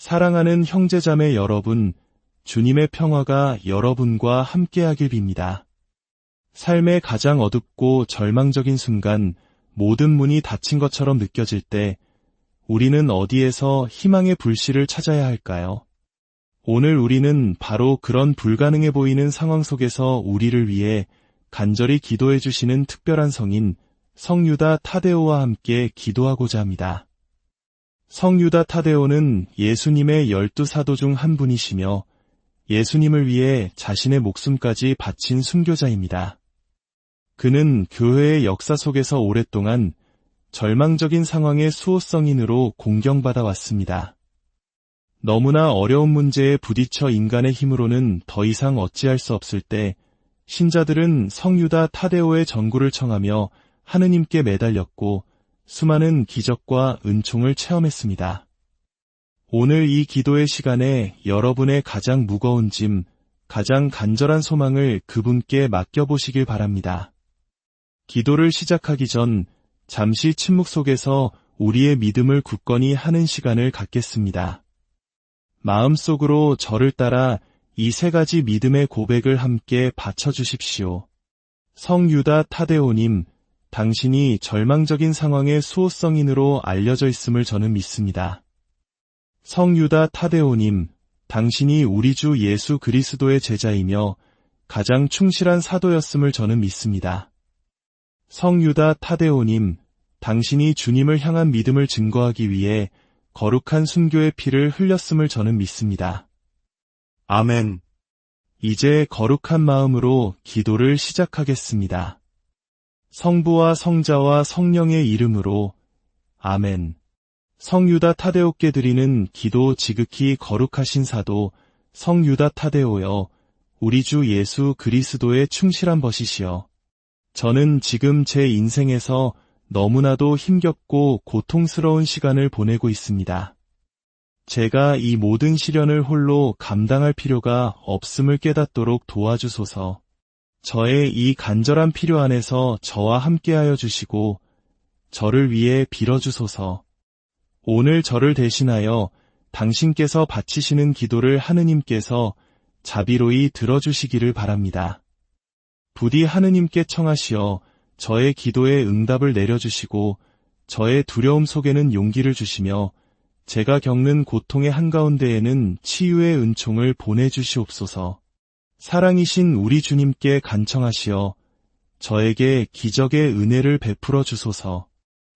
사랑하는 형제자매 여러분, 주님의 평화가 여러분과 함께하길 빕니다. 삶의 가장 어둡고 절망적인 순간, 모든 문이 닫힌 것처럼 느껴질 때 우리는 어디에서 희망의 불씨를 찾아야 할까요? 오늘 우리는 바로 그런 불가능해 보이는 상황 속에서 우리를 위해 간절히 기도해 주시는 특별한 성인 성유다 타데오와 함께 기도하고자 합니다. 성유다 타데오는 예수님의 12사도 중 한 분이시며 예수님을 위해 자신의 목숨까지 바친 순교자입니다. 그는 교회의 역사 속에서 오랫동안 절망적인 상황의 수호성인으로 공경받아 왔습니다. 너무나 어려운 문제에 부딪혀 인간의 힘으로는 더 이상 어찌할 수 없을 때 신자들은 성유다 타데오의 전구를 청하며 하느님께 매달렸고 수많은 기적과 은총을 체험했습니다. 오늘 이 기도의 시간에 여러분의 가장 무거운 짐, 가장 간절한 소망을 그분께 맡겨보시길 바랍니다. 기도를 시작하기 전 잠시 침묵 속에서 우리의 믿음을 굳건히 하는 시간을 갖겠습니다. 마음속으로 저를 따라 이 세 가지 믿음의 고백을 함께 바쳐주십시오. 성유다 타데오님, 당신이 절망적인 상황의 수호성인으로 알려져 있음을 저는 믿습니다. 성유다 타데오님, 당신이 우리 주 예수 그리스도의 제자이며 가장 충실한 사도였음을 저는 믿습니다. 성유다 타데오님, 당신이 주님을 향한 믿음을 증거하기 위해 거룩한 순교의 피를 흘렸음을 저는 믿습니다. 아멘. 이제 거룩한 마음으로 기도를 시작하겠습니다. 성부와 성자와 성령의 이름으로 아멘. 성유다 타데오께 드리는 기도 지극히 거룩하신 사도 성유다 타데오여, 우리 주 예수 그리스도의 충실한 벗이시여, 저는 지금 제 인생에서 너무나도 힘겹고 고통스러운 시간을 보내고 있습니다. 제가 이 모든 시련을 홀로 감당할 필요가 없음을 깨닫도록 도와주소서. 저의 이 간절한 필요 안에서 저와 함께하여 주시고 저를 위해 빌어주소서. 오늘 저를 대신하여 당신께서 바치시는 기도를 하느님께서 자비로이 들어주시기를 바랍니다. 부디 하느님께 청하시어 저의 기도에 응답을 내려주시고 저의 두려움 속에는 용기를 주시며 제가 겪는 고통의 한가운데에는 치유의 은총을 보내주시옵소서. 사랑이신 우리 주님께 간청하시어 저에게 기적의 은혜를 베풀어 주소서.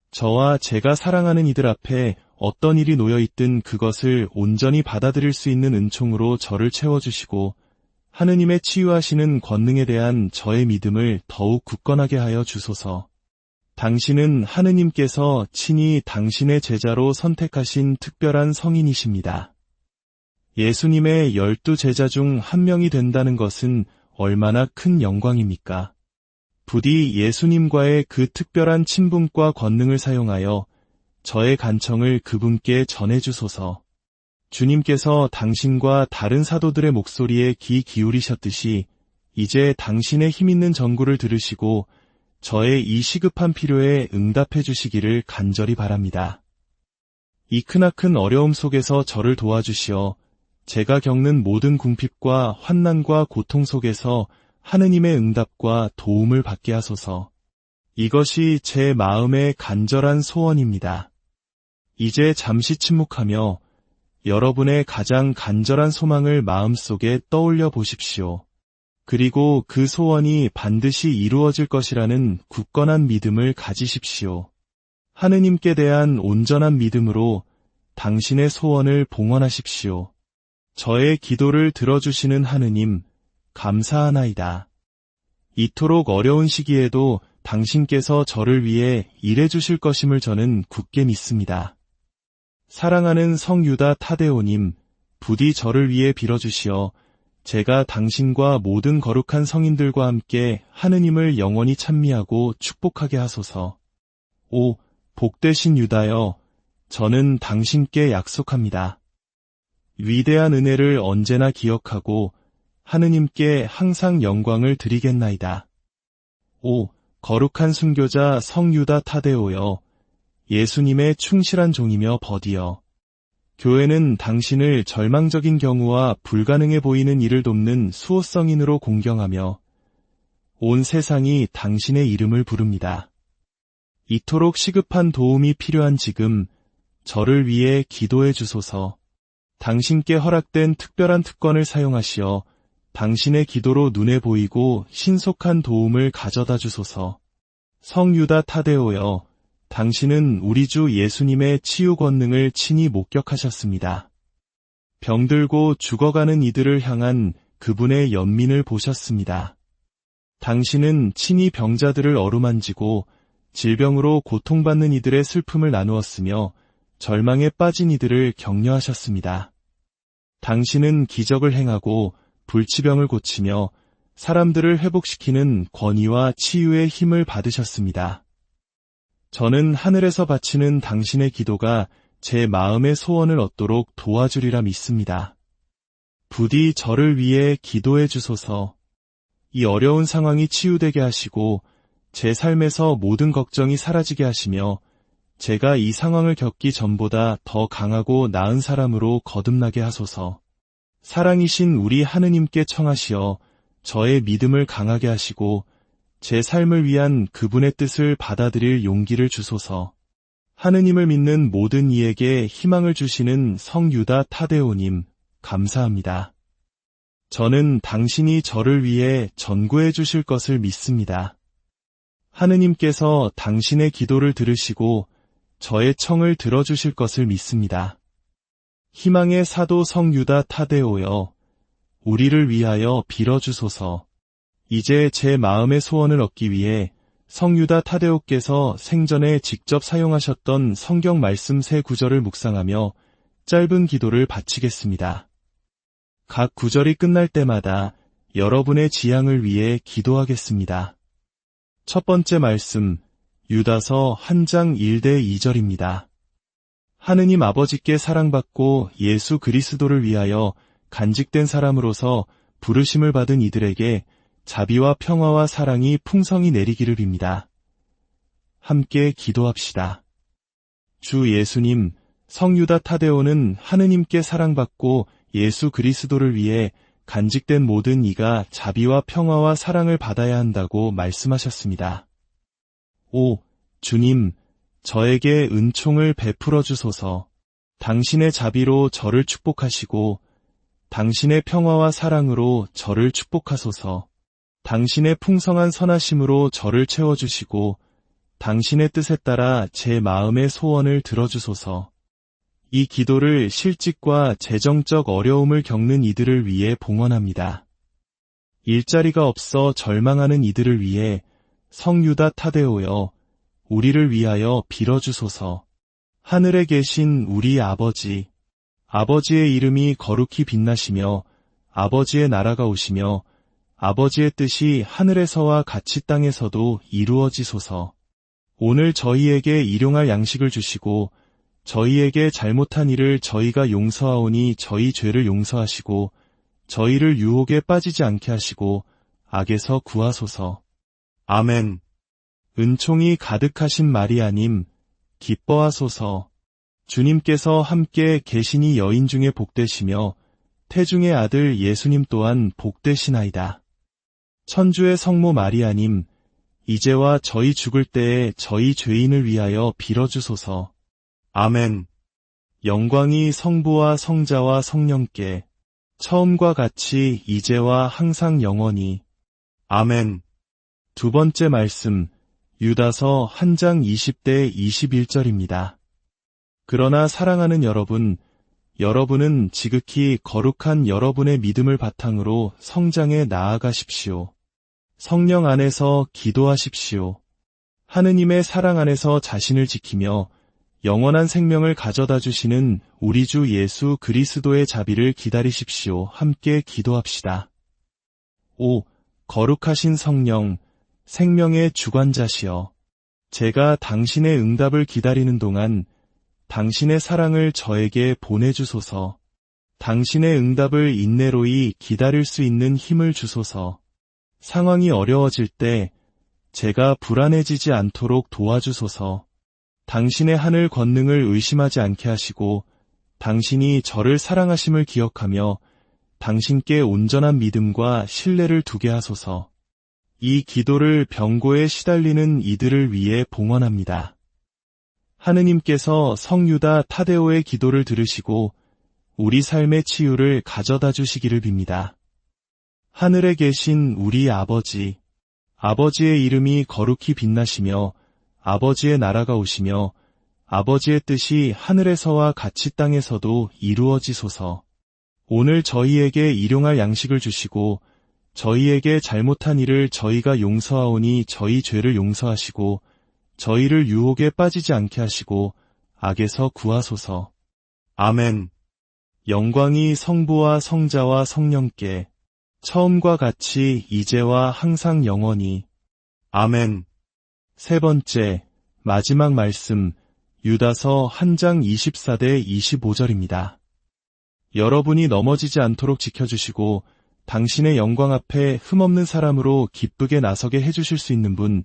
저와 제가 사랑하는 이들 앞에 어떤 일이 놓여있든 그것을 온전히 받아들일 수 있는 은총으로 저를 채워주시고 하느님의 치유하시는 권능에 대한 저의 믿음을 더욱 굳건하게 하여 주소서. 당신은 하느님께서 친히 당신의 제자로 선택하신 특별한 성인이십니다. 예수님의 12제자 중 한 명이 된다는 것은 얼마나 큰 영광입니까? 부디 예수님과의 그 특별한 친분과 권능을 사용하여 저의 간청을 그분께 전해주소서. 주님께서 당신과 다른 사도들의 목소리에 귀 기울이셨듯이 이제 당신의 힘있는 전구를 들으시고 저의 이 시급한 필요에 응답해 주시기를 간절히 바랍니다. 이 크나큰 어려움 속에서 저를 도와주시어 제가 겪는 모든 궁핍과 환난과 고통 속에서 하느님의 응답과 도움을 받게 하소서. 이것이 제 마음의 간절한 소원입니다. 이제 잠시 침묵하며 여러분의 가장 간절한 소망을 마음속에 떠올려 보십시오. 그리고 그 소원이 반드시 이루어질 것이라는 굳건한 믿음을 가지십시오. 하느님께 대한 온전한 믿음으로 당신의 소원을 봉헌하십시오. 저의 기도를 들어주시는 하느님, 감사하나이다. 이토록 어려운 시기에도 당신께서 저를 위해 일해주실 것임을 저는 굳게 믿습니다. 사랑하는 성유다 타데오님, 부디 저를 위해 빌어주시어 제가 당신과 모든 거룩한 성인들과 함께 하느님을 영원히 찬미하고 축복하게 하소서. 오, 복되신 유다여, 저는 당신께 약속합니다. 위대한 은혜를 언제나 기억하고 하느님께 항상 영광을 드리겠나이다. 오, 거룩한 순교자 성유다 타데오여, 예수님의 충실한 종이며 버디여, 교회는 당신을 절망적인 경우와 불가능해 보이는 일을 돕는 수호성인으로 공경하며 온 세상이 당신의 이름을 부릅니다. 이토록 시급한 도움이 필요한 지금 저를 위해 기도해 주소서. 당신께 허락된 특별한 특권을 사용하시어 당신의 기도로 눈에 보이고 신속한 도움을 가져다 주소서. 성유다 타데오여, 당신은 우리 주 예수님의 치유 권능을 친히 목격하셨습니다. 병들고 죽어가는 이들을 향한 그분의 연민을 보셨습니다. 당신은 친히 병자들을 어루만지고 질병으로 고통받는 이들의 슬픔을 나누었으며 절망에 빠진 이들을 격려하셨습니다. 당신은 기적을 행하고 불치병을 고치며 사람들을 회복시키는 권위와 치유의 힘을 받으셨습니다. 저는 하늘에서 바치는 당신의 기도가 제 마음의 소원을 얻도록 도와주리라 믿습니다. 부디 저를 위해 기도해 주소서. 이 어려운 상황이 치유되게 하시고 제 삶에서 모든 걱정이 사라지게 하시며 제가 이 상황을 겪기 전보다 더 강하고 나은 사람으로 거듭나게 하소서. 사랑이신 우리 하느님께 청하시어 저의 믿음을 강하게 하시고 제 삶을 위한 그분의 뜻을 받아들일 용기를 주소서. 하느님을 믿는 모든 이에게 희망을 주시는 성유다 타데오님, 감사합니다. 저는 당신이 저를 위해 전구해 주실 것을 믿습니다. 하느님께서 당신의 기도를 들으시고 저의 청을 들어주실 것을 믿습니다. 희망의 사도 성유다 타데오여, 우리를 위하여 빌어주소서. 이제 제 마음의 소원을 얻기 위해 성유다 타데오께서 생전에 직접 사용하셨던 성경 말씀 세 구절을 묵상하며 짧은 기도를 바치겠습니다. 각 구절이 끝날 때마다 여러분의 지향을 위해 기도하겠습니다. 첫 번째 말씀, 유다서 1장 1대 2절입니다. 하느님 아버지께 사랑받고 예수 그리스도를 위하여 간직된 사람으로서 부르심을 받은 이들에게 자비와 평화와 사랑이 풍성히 내리기를 빕니다. 함께 기도합시다. 주 예수님, 성유다 타데오는 하느님께 사랑받고 예수 그리스도를 위해 간직된 모든 이가 자비와 평화와 사랑을 받아야 한다고 말씀하셨습니다. 오, 주님, 저에게 은총을 베풀어 주소서. 당신의 자비로 저를 축복하시고 당신의 평화와 사랑으로 저를 축복하소서. 당신의 풍성한 선하심으로 저를 채워주시고 당신의 뜻에 따라 제 마음의 소원을 들어주소서. 이 기도를 실직과 재정적 어려움을 겪는 이들을 위해 봉헌합니다. 일자리가 없어 절망하는 이들을 위해 성유다 타데오여, 우리를 위하여 빌어주소서. 하늘에 계신 우리 아버지, 아버지의 이름이 거룩히 빛나시며 아버지의 나라가 오시며 아버지의 뜻이 하늘에서와 같이 땅에서도 이루어지소서. 오늘 저희에게 일용할 양식을 주시고 저희에게 잘못한 일을 저희가 용서하오니 저희 죄를 용서하시고 저희를 유혹에 빠지지 않게 하시고 악에서 구하소서. 아멘. 은총이 가득하신 마리아님, 기뻐하소서. 주님께서 함께 계시니 여인 중에 복되시며 태중의 아들 예수님 또한 복되시나이다. 천주의 성모 마리아님, 이제와 저희 죽을 때에 저희 죄인을 위하여 빌어주소서. 아멘. 영광이 성부와 성자와 성령께 처음과 같이 이제와 항상 영원히. 아멘. 두 번째 말씀, 유다서 1장 20대 21절입니다. 그러나 사랑하는 여러분, 여러분은 지극히 거룩한 여러분의 믿음을 바탕으로 성장해 나아가십시오. 성령 안에서 기도하십시오. 하느님의 사랑 안에서 자신을 지키며 영원한 생명을 가져다 주시는 우리 주 예수 그리스도의 자비를 기다리십시오. 함께 기도합시다. 오, 거룩하신 성령, 생명의 주관자시여, 제가 당신의 응답을 기다리는 동안 당신의 사랑을 저에게 보내주소서. 당신의 응답을 인내로이 기다릴 수 있는 힘을 주소서. 상황이 어려워질 때 제가 불안해지지 않도록 도와주소서. 당신의 하늘 권능을 의심하지 않게 하시고 당신이 저를 사랑하심을 기억하며 당신께 온전한 믿음과 신뢰를 두게 하소서. 이 기도를 병고에 시달리는 이들을 위해 봉헌합니다. 하느님께서 성유다 타데오의 기도를 들으시고 우리 삶의 치유를 가져다 주시기를 빕니다. 하늘에 계신 우리 아버지, 아버지의 이름이 거룩히 빛나시며 아버지의 나라가 오시며 아버지의 뜻이 하늘에서와 같이 땅에서도 이루어지소서. 오늘 저희에게 일용할 양식을 주시고 저희에게 잘못한 일을 저희가 용서하오니 저희 죄를 용서하시고 저희를 유혹에 빠지지 않게 하시고 악에서 구하소서. 아멘. 영광이 성부와 성자와 성령께 처음과 같이 이제와 항상 영원히. 아멘. 세 번째, 마지막 말씀, 유다서 1장 24대 25절입니다. 여러분이 넘어지지 않도록 지켜주시고 당신의 영광 앞에 흠없는 사람으로 기쁘게 나서게 해주실 수 있는 분,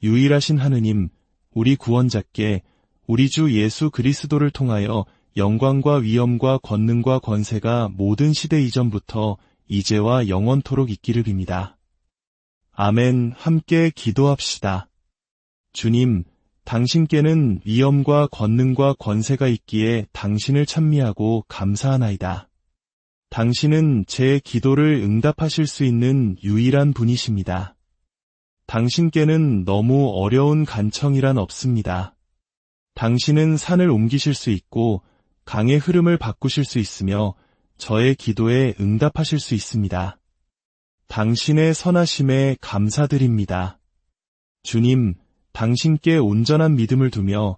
유일하신 하느님, 우리 구원자께 우리 주 예수 그리스도를 통하여 영광과 위엄과 권능과 권세가 모든 시대 이전부터 이제와 영원토록 있기를 빕니다. 아멘. 함께 기도합시다. 주님, 당신께는 위엄과 권능과 권세가 있기에 당신을 찬미하고 감사하나이다. 당신은 제 기도를 응답하실 수 있는 유일한 분이십니다. 당신께는 너무 어려운 간청이란 없습니다. 당신은 산을 옮기실 수 있고 강의 흐름을 바꾸실 수 있으며 저의 기도에 응답하실 수 있습니다. 당신의 선하심에 감사드립니다. 주님, 당신께 온전한 믿음을 두며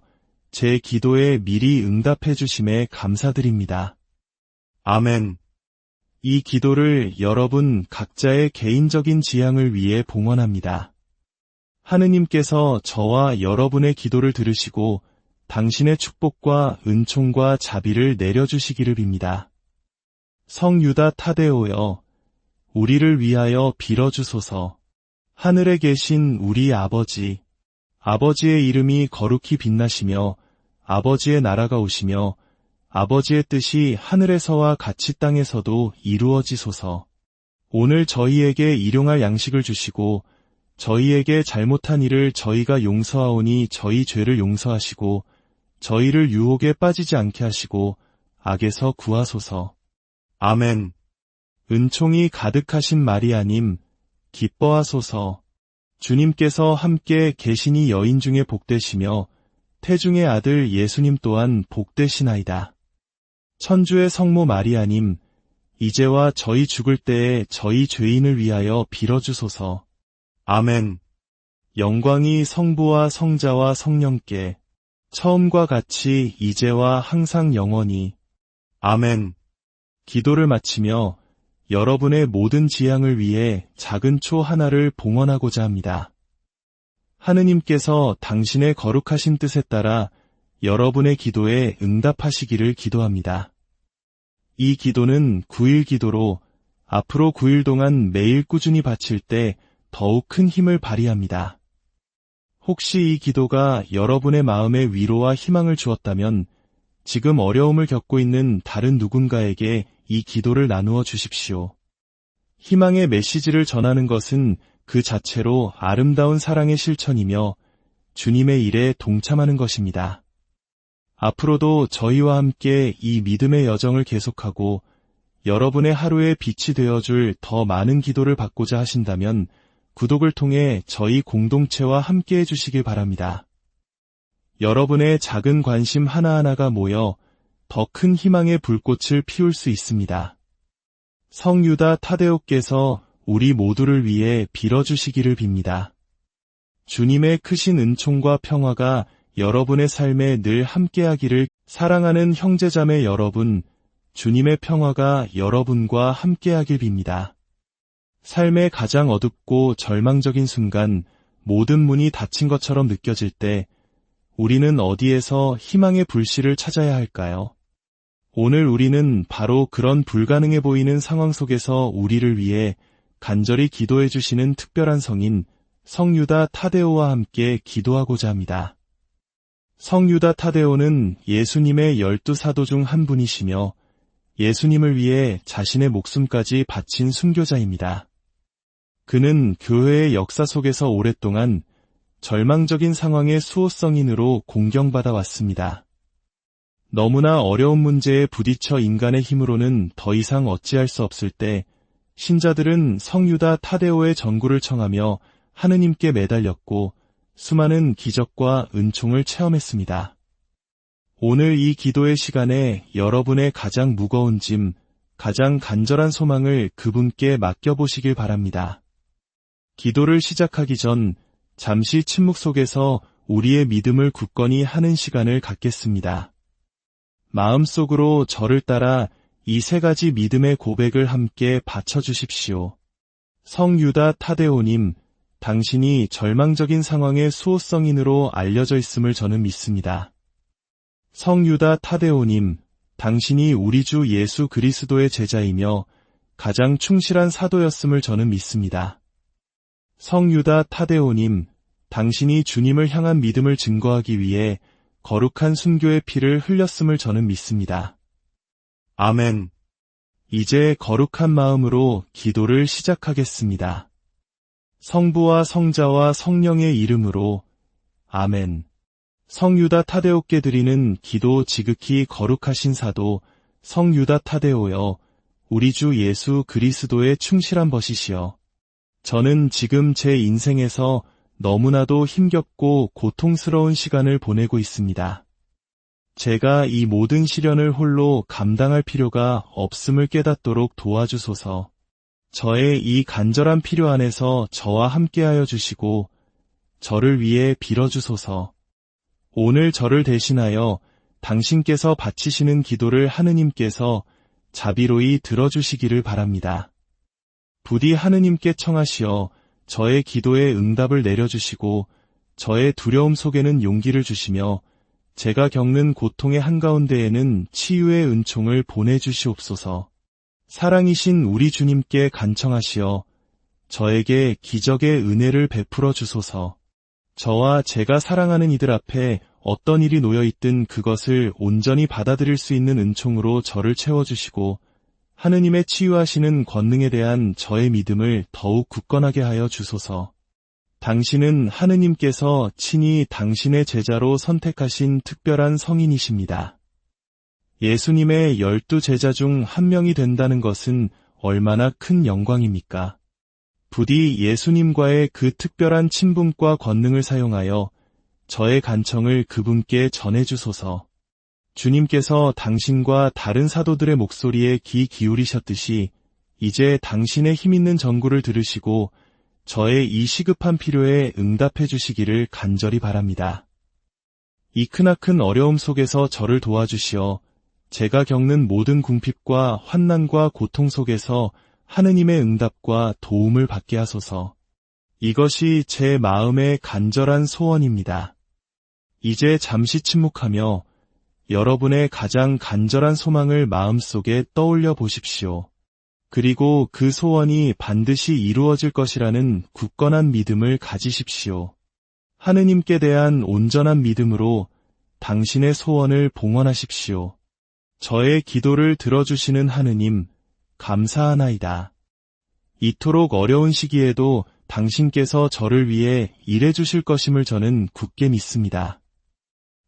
제 기도에 미리 응답해 주심에 감사드립니다. 아멘. 이 기도를 여러분 각자의 개인적인 지향을 위해 봉헌합니다. 하느님께서 저와 여러분의 기도를 들으시고 당신의 축복과 은총과 자비를 내려주시기를 빕니다. 성유다 타데오여, 우리를 위하여 빌어주소서. 하늘에 계신 우리 아버지, 아버지의 이름이 거룩히 빛나시며 아버지의 나라가 오시며 아버지의 뜻이 하늘에서와 같이 땅에서도 이루어지소서. 오늘 저희에게 일용할 양식을 주시고 저희에게 잘못한 일을 저희가 용서하오니 저희 죄를 용서하시고 저희를 유혹에 빠지지 않게 하시고 악에서 구하소서. 아멘. 은총이 가득하신 마리아님, 기뻐하소서. 주님께서 함께 계시니 여인 중에 복되시며 태중의 아들 예수님 또한 복되시나이다. 천주의 성모 마리아님, 이제와 저희 죽을 때에 저희 죄인을 위하여 빌어주소서. 아멘. 영광이 성부와 성자와 성령께 처음과 같이 이제와 항상 영원히. 아멘. 기도를 마치며 여러분의 모든 지향을 위해 작은 초 하나를 봉헌하고자 합니다. 하느님께서 당신의 거룩하신 뜻에 따라 여러분의 기도에 응답하시기를 기도합니다. 이 기도는 9일 기도로 앞으로 9일 동안 매일 꾸준히 바칠 때 더욱 큰 힘을 발휘합니다. 혹시 이 기도가 여러분의 마음에 위로와 희망을 주었다면 지금 어려움을 겪고 있는 다른 누군가에게 이 기도를 나누어 주십시오. 희망의 메시지를 전하는 것은 그 자체로 아름다운 사랑의 실천이며 주님의 일에 동참하는 것입니다. 앞으로도 저희와 함께 이 믿음의 여정을 계속하고 여러분의 하루에 빛이 되어줄 더 많은 기도를 받고자 하신다면 구독을 통해 저희 공동체와 함께 해주시길 바랍니다. 여러분의 작은 관심 하나하나가 모여 더 큰 희망의 불꽃을 피울 수 있습니다. 성유다 타데오께서 우리 모두를 위해 빌어주시기를 빕니다. 주님의 크신 은총과 평화가 여러분의 삶에 늘 함께하기를. 사랑하는 형제자매 여러분, 주님의 평화가 여러분과 함께하길 빕니다. 삶의 가장 어둡고 절망적인 순간 모든 문이 닫힌 것처럼 느껴질 때 우리는 어디에서 희망의 불씨를 찾아야 할까요? 오늘 우리는 바로 그런 불가능해 보이는 상황 속에서 우리를 위해 간절히 기도해 주시는 특별한 성인 성유다 타데오와 함께 기도하고자 합니다. 성유다 타데오는 예수님의 12사도 중 한 분이시며 예수님을 위해 자신의 목숨까지 바친 순교자입니다. 그는 교회의 역사 속에서 오랫동안 절망적인 상황의 수호성인으로 공경받아 왔습니다. 너무나 어려운 문제에 부딪혀 인간의 힘으로는 더 이상 어찌할 수 없을 때 신자들은 성유다 타데오의 전구를 청하며 하느님께 매달렸고 수많은 기적과 은총을 체험했습니다. 오늘 이 기도의 시간에 여러분의 가장 무거운 짐, 가장 간절한 소망을 그분께 맡겨보시길 바랍니다. 기도를 시작하기 전 잠시 침묵 속에서 우리의 믿음을 굳건히 하는 시간을 갖겠습니다. 마음속으로 저를 따라 이 세 가지 믿음의 고백을 함께 바쳐주십시오. 성유다 타데오님, 당신이 절망적인 상황의 수호성인으로 알려져 있음을 저는 믿습니다. 성유다 타데오님, 당신이 우리 주 예수 그리스도의 제자이며 가장 충실한 사도였음을 저는 믿습니다. 성유다 타데오님, 당신이 주님을 향한 믿음을 증거하기 위해 거룩한 순교의 피를 흘렸음을 저는 믿습니다. 아멘. 이제 거룩한 마음으로 기도를 시작하겠습니다. 성부와 성자와 성령의 이름으로 아멘. 성유다 타데오께 드리는 기도 지극히 거룩하신 사도 성유다 타데오여, 우리 주 예수 그리스도의 충실한 벗이시여. 저는 지금 제 인생에서 너무나도 힘겹고 고통스러운 시간을 보내고 있습니다. 제가 이 모든 시련을 홀로 감당할 필요가 없음을 깨닫도록 도와주소서. 저의 이 간절한 필요 안에서 저와 함께하여 주시고 저를 위해 빌어주소서. 오늘 저를 대신하여 당신께서 바치시는 기도를 하느님께서 자비로이 들어주시기를 바랍니다. 부디 하느님께 청하시어 저의 기도에 응답을 내려주시고 저의 두려움 속에는 용기를 주시며 제가 겪는 고통의 한가운데에는 치유의 은총을 보내주시옵소서. 사랑이신 우리 주님께 간청하시어 저에게 기적의 은혜를 베풀어 주소서. 저와 제가 사랑하는 이들 앞에 어떤 일이 놓여있든 그것을 온전히 받아들일 수 있는 은총으로 저를 채워주시고 하느님의 치유하시는 권능에 대한 저의 믿음을 더욱 굳건하게 하여 주소서. 당신은 하느님께서 친히 당신의 제자로 선택하신 특별한 성인이십니다. 예수님의 12제자 중 한 명이 된다는 것은 얼마나 큰 영광입니까? 부디 예수님과의 그 특별한 친분과 권능을 사용하여 저의 간청을 그분께 전해주소서. 주님께서 당신과 다른 사도들의 목소리에 귀 기울이셨듯이 이제 당신의 힘있는 전구를 들으시고 저의 이 시급한 필요에 응답해 주시기를 간절히 바랍니다. 이 크나큰 어려움 속에서 저를 도와주시어 제가 겪는 모든 궁핍과 환난과 고통 속에서 하느님의 응답과 도움을 받게 하소서. 이것이 제 마음의 간절한 소원입니다. 이제 잠시 침묵하며 여러분의 가장 간절한 소망을 마음속에 떠올려 보십시오. 그리고 그 소원이 반드시 이루어질 것이라는 굳건한 믿음을 가지십시오. 하느님께 대한 온전한 믿음으로 당신의 소원을 봉헌하십시오. 저의 기도를 들어주시는 하느님, 감사하나이다. 이토록 어려운 시기에도 당신께서 저를 위해 일해주실 것임을 저는 굳게 믿습니다.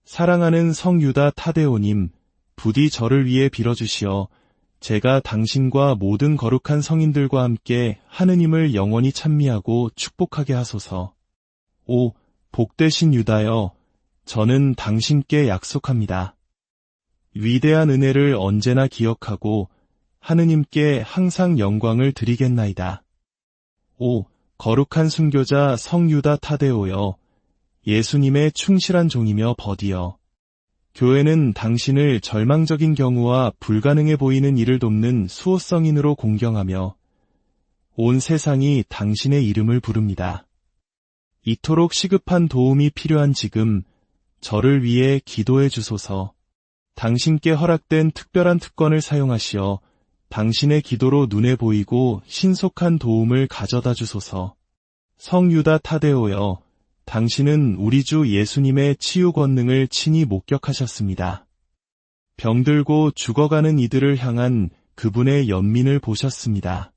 사랑하는 성유다 타데오님, 부디 저를 위해 빌어주시어 제가 당신과 모든 거룩한 성인들과 함께 하느님을 영원히 찬미하고 축복하게 하소서. 오, 복되신 유다여, 저는 당신께 약속합니다. 위대한 은혜를 언제나 기억하고 하느님께 항상 영광을 드리겠나이다. 오, 거룩한 순교자 성유다 타데오여, 예수님의 충실한 종이며 버디여, 교회는 당신을 절망적인 경우와 불가능해 보이는 일을 돕는 수호성인으로 공경하며 온 세상이 당신의 이름을 부릅니다. 이토록 시급한 도움이 필요한 지금 저를 위해 기도해 주소서. 당신께 허락된 특별한 특권을 사용하시어 당신의 기도로 눈에 보이고 신속한 도움을 가져다 주소서. 성유다 타데오여, 당신은 우리 주 예수님의 치유 권능을 친히 목격하셨습니다. 병들고 죽어가는 이들을 향한 그분의 연민을 보셨습니다.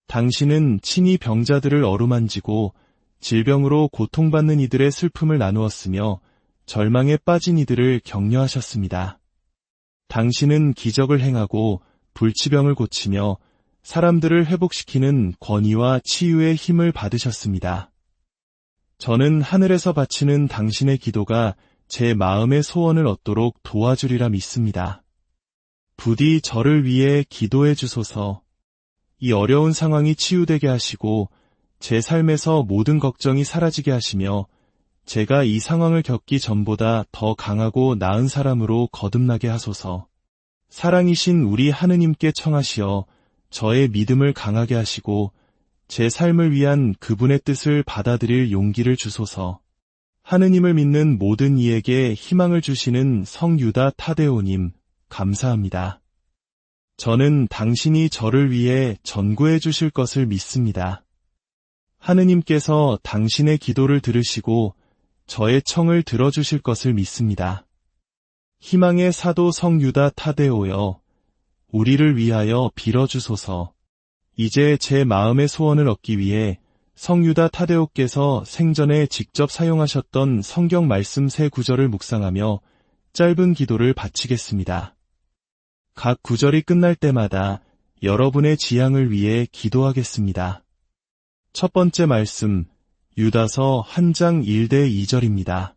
당신은 친히 병자들을 어루만지고 질병으로 고통받는 이들의 슬픔을 나누었으며 절망에 빠진 이들을 격려하셨습니다. 당신은 기적을 행하고 불치병을 고치며 사람들을 회복시키는 권위와 치유의 힘을 받으셨습니다. 저는 하늘에서 바치는 당신의 기도가 제 마음의 소원을 얻도록 도와주리라 믿습니다. 부디 저를 위해 기도해 주소서. 이 어려운 상황이 치유되게 하시고 제 삶에서 모든 걱정이 사라지게 하시며 제가 이 상황을 겪기 전보다 더 강하고 나은 사람으로 거듭나게 하소서. 사랑이신 우리 하느님께 청하시어 저의 믿음을 강하게 하시고 제 삶을 위한 그분의 뜻을 받아들일 용기를 주소서. 하느님을 믿는 모든 이에게 희망을 주시는 성유다 타데오님, 감사합니다. 저는 당신이 저를 위해 전구해 주실 것을 믿습니다. 하느님께서 당신의 기도를 들으시고 저의 청을 들어주실 것을 믿습니다. 희망의 사도 성유다 타데오여, 우리를 위하여 빌어주소서. 이제 제 마음의 소원을 얻기 위해 성유다 타데오께서 생전에 직접 사용하셨던 성경 말씀 세 구절을 묵상하며 짧은 기도를 바치겠습니다. 각 구절이 끝날 때마다 여러분의 지향을 위해 기도하겠습니다. 첫 번째 말씀, 유다서 1장 1대 2절입니다.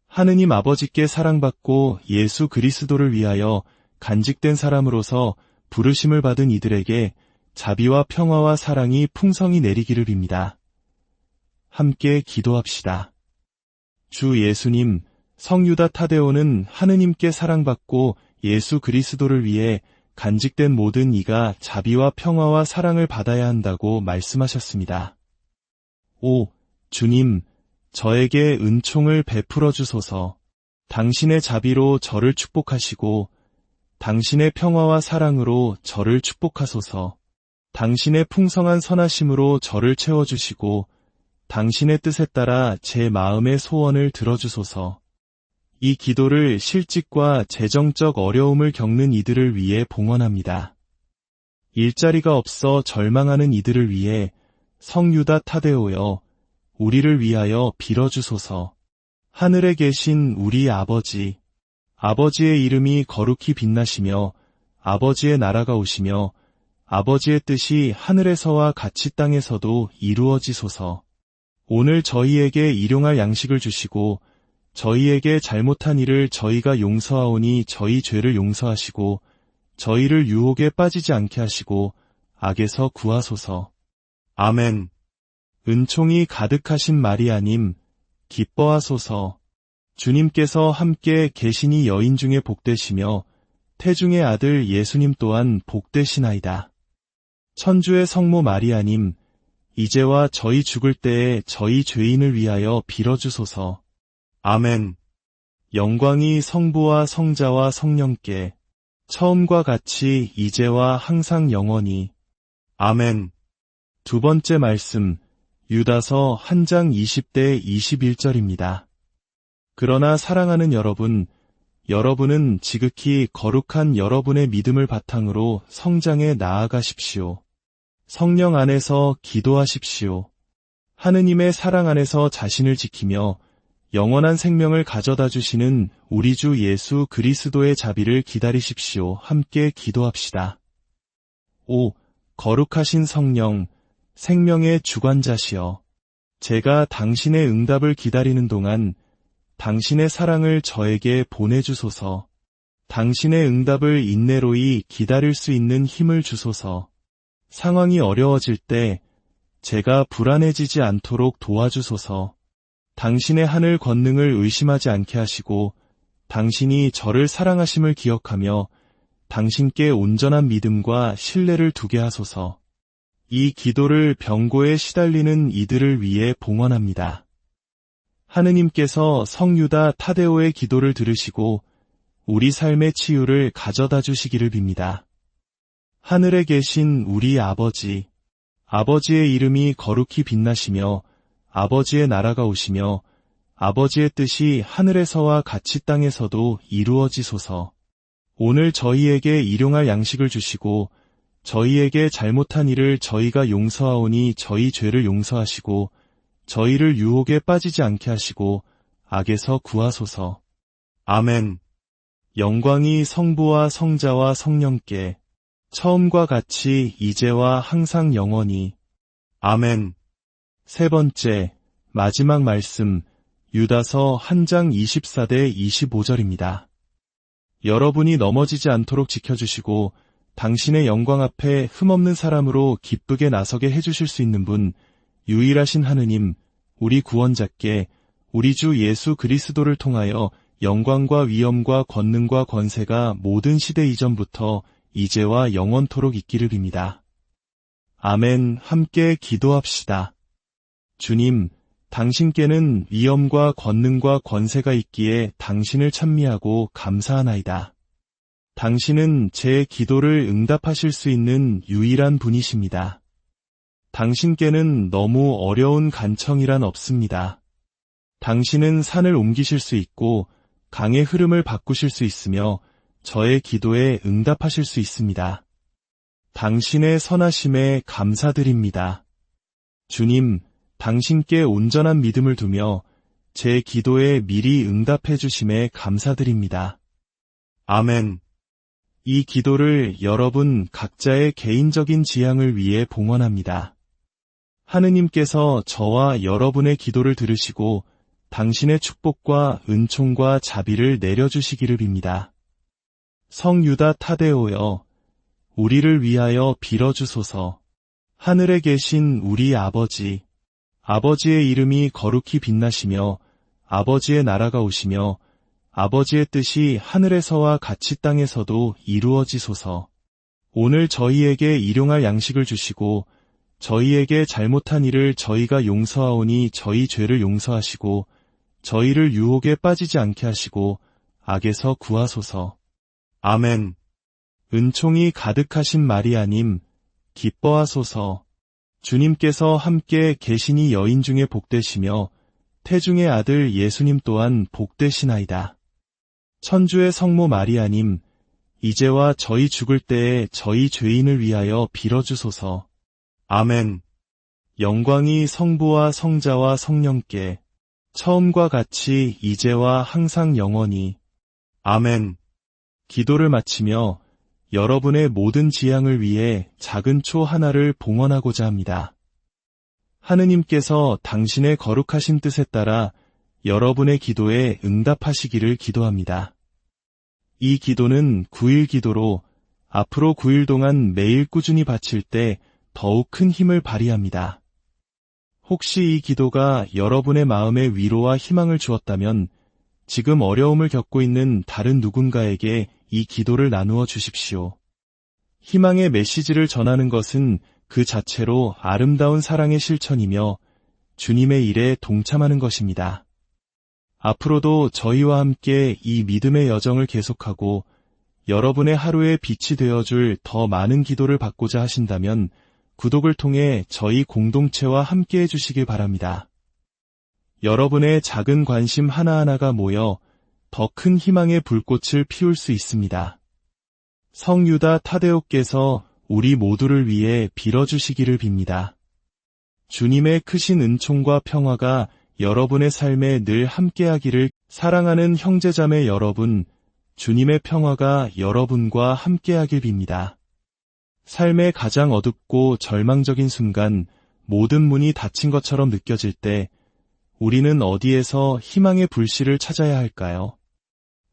하느님 아버지께 사랑받고 예수 그리스도를 위하여 간직된 사람으로서 부르심을 받은 이들에게 자비와 평화와 사랑이 풍성히 내리기를 빕니다. 함께 기도합시다. 주 예수님, 성유다 타데오는 하느님께 사랑받고 예수 그리스도를 위해 간직된 모든 이가 자비와 평화와 사랑을 받아야 한다고 말씀하셨습니다. 오, 주님, 저에게 은총을 베풀어 주소서. 당신의 자비로 저를 축복하시고 당신의 평화와 사랑으로 저를 축복하소서. 당신의 풍성한 선하심으로 저를 채워주시고 당신의 뜻에 따라 제 마음의 소원을 들어주소서. 이 기도를 실직과 재정적 어려움을 겪는 이들을 위해 봉헌합니다. 일자리가 없어 절망하는 이들을 위해 성유다 타데오여, 우리를 위하여 빌어주소서. 하늘에 계신 우리 아버지, 아버지의 이름이 거룩히 빛나시며 아버지의 나라가 오시며 아버지의 뜻이 하늘에서와 같이 땅에서도 이루어지소서. 오늘 저희에게 일용할 양식을 주시고 저희에게 잘못한 일을 저희가 용서하오니 저희 죄를 용서하시고 저희를 유혹에 빠지지 않게 하시고 악에서 구하소서. 아멘. 은총이 가득하신 마리아님, 기뻐하소서. 주님께서 함께 계시니 여인 중에 복되시며 태중의 아들 예수님 또한 복되시나이다. 천주의 성모 마리아님, 이제와 저희 죽을 때에 저희 죄인을 위하여 빌어주소서. 아멘. 영광이 성부와 성자와 성령께 처음과 같이 이제와 항상 영원히. 아멘. 두 번째 말씀, 유다서 1장 20대 21절입니다. 그러나 사랑하는 여러분, 여러분은 지극히 거룩한 여러분의 믿음을 바탕으로 성장해 나아가십시오. 성령 안에서 기도하십시오. 하느님의 사랑 안에서 자신을 지키며 영원한 생명을 가져다 주시는 우리 주 예수 그리스도의 자비를 기다리십시오. 함께 기도합시다. 오, 거룩하신 성령, 생명의 주관자시여, 제가 당신의 응답을 기다리는 동안 당신의 사랑을 저에게 보내주소서. 당신의 응답을 인내로이 기다릴 수 있는 힘을 주소서. 상황이 어려워질 때 제가 불안해지지 않도록 도와주소서. 당신의 하늘 권능을 의심하지 않게 하시고 당신이 저를 사랑하심을 기억하며 당신께 온전한 믿음과 신뢰를 두게 하소서. 이 기도를 병고에 시달리는 이들을 위해 봉헌합니다. 하느님께서 성유다 타데오의 기도를 들으시고 우리 삶의 치유를 가져다 주시기를 빕니다. 하늘에 계신 우리 아버지, 아버지의 이름이 거룩히 빛나시며 아버지의 나라가 오시며 아버지의 뜻이 하늘에서와 같이 땅에서도 이루어지소서. 오늘 저희에게 일용할 양식을 주시고 저희에게 잘못한 일을 저희가 용서하오니 저희 죄를 용서하시고 저희를 유혹에 빠지지 않게 하시고 악에서 구하소서. 아멘. 영광이 성부와 성자와 성령께 처음과 같이 이제와 항상 영원히. 아멘. 세 번째, 마지막 말씀, 유다서 1장 24대 25절입니다. 여러분이 넘어지지 않도록 지켜주시고 당신의 영광 앞에 흠없는 사람으로 기쁘게 나서게 해주실 수 있는 분, 유일하신 하느님, 우리 구원자께 우리 주 예수 그리스도를 통하여 영광과 위엄과 권능과 권세가 모든 시대 이전부터 이제와 영원토록 있기를 빕니다. 아멘. 함께 기도합시다. 주님, 당신께는 위엄과 권능과 권세가 있기에 당신을 찬미하고 감사하나이다. 당신은 제 기도를 응답하실 수 있는 유일한 분이십니다. 당신께는 너무 어려운 간청이란 없습니다. 당신은 산을 옮기실 수 있고 강의 흐름을 바꾸실 수 있으며 저의 기도에 응답하실 수 있습니다. 당신의 선하심에 감사드립니다. 주님, 당신께 온전한 믿음을 두며 제 기도에 미리 응답해 주심에 감사드립니다. 아멘. 이 기도를 여러분 각자의 개인적인 지향을 위해 봉헌합니다. 하느님께서 저와 여러분의 기도를 들으시고 당신의 축복과 은총과 자비를 내려주시기를 빕니다. 성유다 타데오여, 우리를 위하여 빌어주소서. 하늘에 계신 우리 아버지, 아버지의 이름이 거룩히 빛나시며 아버지의 나라가 오시며 아버지의 뜻이 하늘에서와 같이 땅에서도 이루어지소서. 오늘 저희에게 일용할 양식을 주시고 저희에게 잘못한 일을 저희가 용서하오니 저희 죄를 용서하시고 저희를 유혹에 빠지지 않게 하시고 악에서 구하소서. 아멘. 은총이 가득하신 마리아님, 기뻐하소서. 주님께서 함께 계시니 여인 중에 복되시며 태중의 아들 예수님 또한 복되시나이다. 천주의 성모 마리아님, 이제와 저희 죽을 때에 저희 죄인을 위하여 빌어주소서. 아멘. 영광이 성부와 성자와 성령께 처음과 같이 이제와 항상 영원히. 아멘. 기도를 마치며 여러분의 모든 지향을 위해 작은 초 하나를 봉헌하고자 합니다. 하느님께서 당신의 거룩하신 뜻에 따라 여러분의 기도에 응답하시기를 기도합니다. 이 기도는 9일 기도로 앞으로 9일 동안 매일 꾸준히 바칠 때 더욱 큰 힘을 발휘합니다. 혹시 이 기도가 여러분의 마음에 위로와 희망을 주었다면 지금 어려움을 겪고 있는 다른 누군가에게 이 기도를 나누어 주십시오. 희망의 메시지를 전하는 것은 그 자체로 아름다운 사랑의 실천이며 주님의 일에 동참하는 것입니다. 앞으로도 저희와 함께 이 믿음의 여정을 계속하고 여러분의 하루에 빛이 되어줄 더 많은 기도를 받고자 하신다면 구독을 통해 저희 공동체와 함께 해주시길 바랍니다. 여러분의 작은 관심 하나하나가 모여 더 큰 희망의 불꽃을 피울 수 있습니다. 성유다 타데오께서 우리 모두를 위해 빌어주시기를 빕니다. 주님의 크신 은총과 평화가 여러분의 삶에 늘 함께하기를. 사랑하는 형제자매 여러분, 주님의 평화가 여러분과 함께하길 빕니다. 삶의 가장 어둡고 절망적인 순간 모든 문이 닫힌 것처럼 느껴질 때 우리는 어디에서 희망의 불씨를 찾아야 할까요?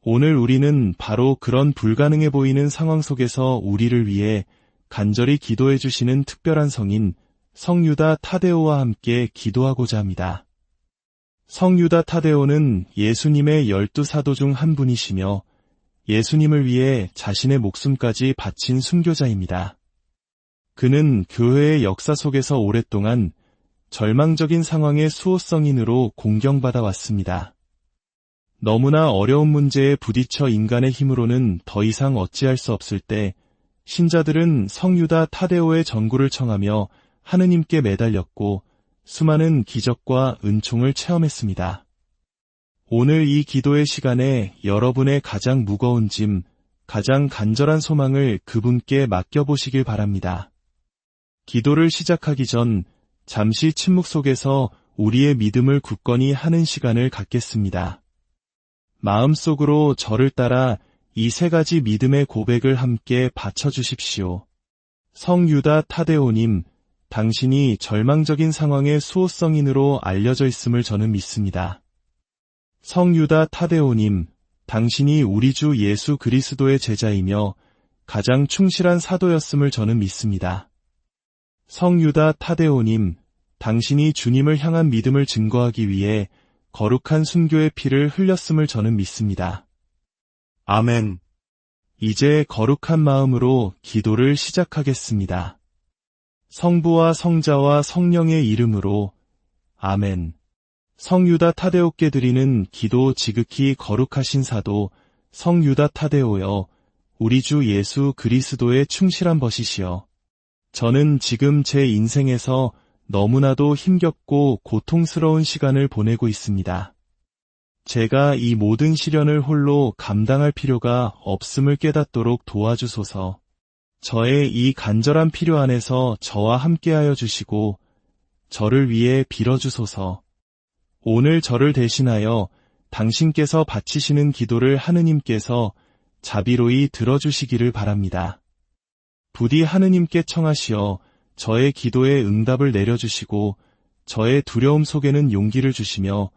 오늘 우리는 바로 그런 불가능해 보이는 상황 속에서 우리를 위해 간절히 기도해 주시는 특별한 성인 성유다 타데오와 함께 기도하고자 합니다. 성유다 타데오는 예수님의 12사도 중 한 분이시며 예수님을 위해 자신의 목숨까지 바친 순교자입니다. 그는 교회의 역사 속에서 오랫동안 절망적인 상황의 수호성인으로 공경받아 왔습니다. 너무나 어려운 문제에 부딪혀 인간의 힘으로는 더 이상 어찌할 수 없을 때 신자들은 성유다 타데오의 전구를 청하며 하느님께 매달렸고 수많은 기적과 은총을 체험했습니다. 오늘 이 기도의 시간에 여러분의 가장 무거운 짐, 가장 간절한 소망을 그분께 맡겨보시길 바랍니다. 기도를 시작하기 전 잠시 침묵 속에서 우리의 믿음을 굳건히 하는 시간을 갖겠습니다. 마음속으로 저를 따라 이 세 가지 믿음의 고백을 함께 바쳐주십시오. 성유다 타데오님, 당신이 절망적인 상황의 수호성인으로 알려져 있음을 저는 믿습니다. 성유다 타데오님, 당신이 우리 주 예수 그리스도의 제자이며 가장 충실한 사도였음을 저는 믿습니다. 성유다 타데오님, 당신이 주님을 향한 믿음을 증거하기 위해 거룩한 순교의 피를 흘렸음을 저는 믿습니다. 아멘. 이제 거룩한 마음으로 기도를 시작하겠습니다. 성부와 성자와 성령의 이름으로 아멘. 성유다 타데오께 드리는 기도 지극히 거룩하신 사도 성유다 타데오여, 우리 주 예수 그리스도의 충실한 벗이시여. 저는 지금 제 인생에서 너무나도 힘겹고 고통스러운 시간을 보내고 있습니다. 제가 이 모든 시련을 홀로 감당할 필요가 없음을 깨닫도록 도와주소서. 저의 이 간절한 필요 안에서 저와 함께하여 주시고 저를 위해 빌어주소서. 오늘 저를 대신하여 당신께서 바치시는 기도를 하느님께서 자비로이 들어주시기를 바랍니다. 부디 하느님께 청하시어 저의 기도에 응답을 내려주시고 저의 두려움 속에는 용기를 주시며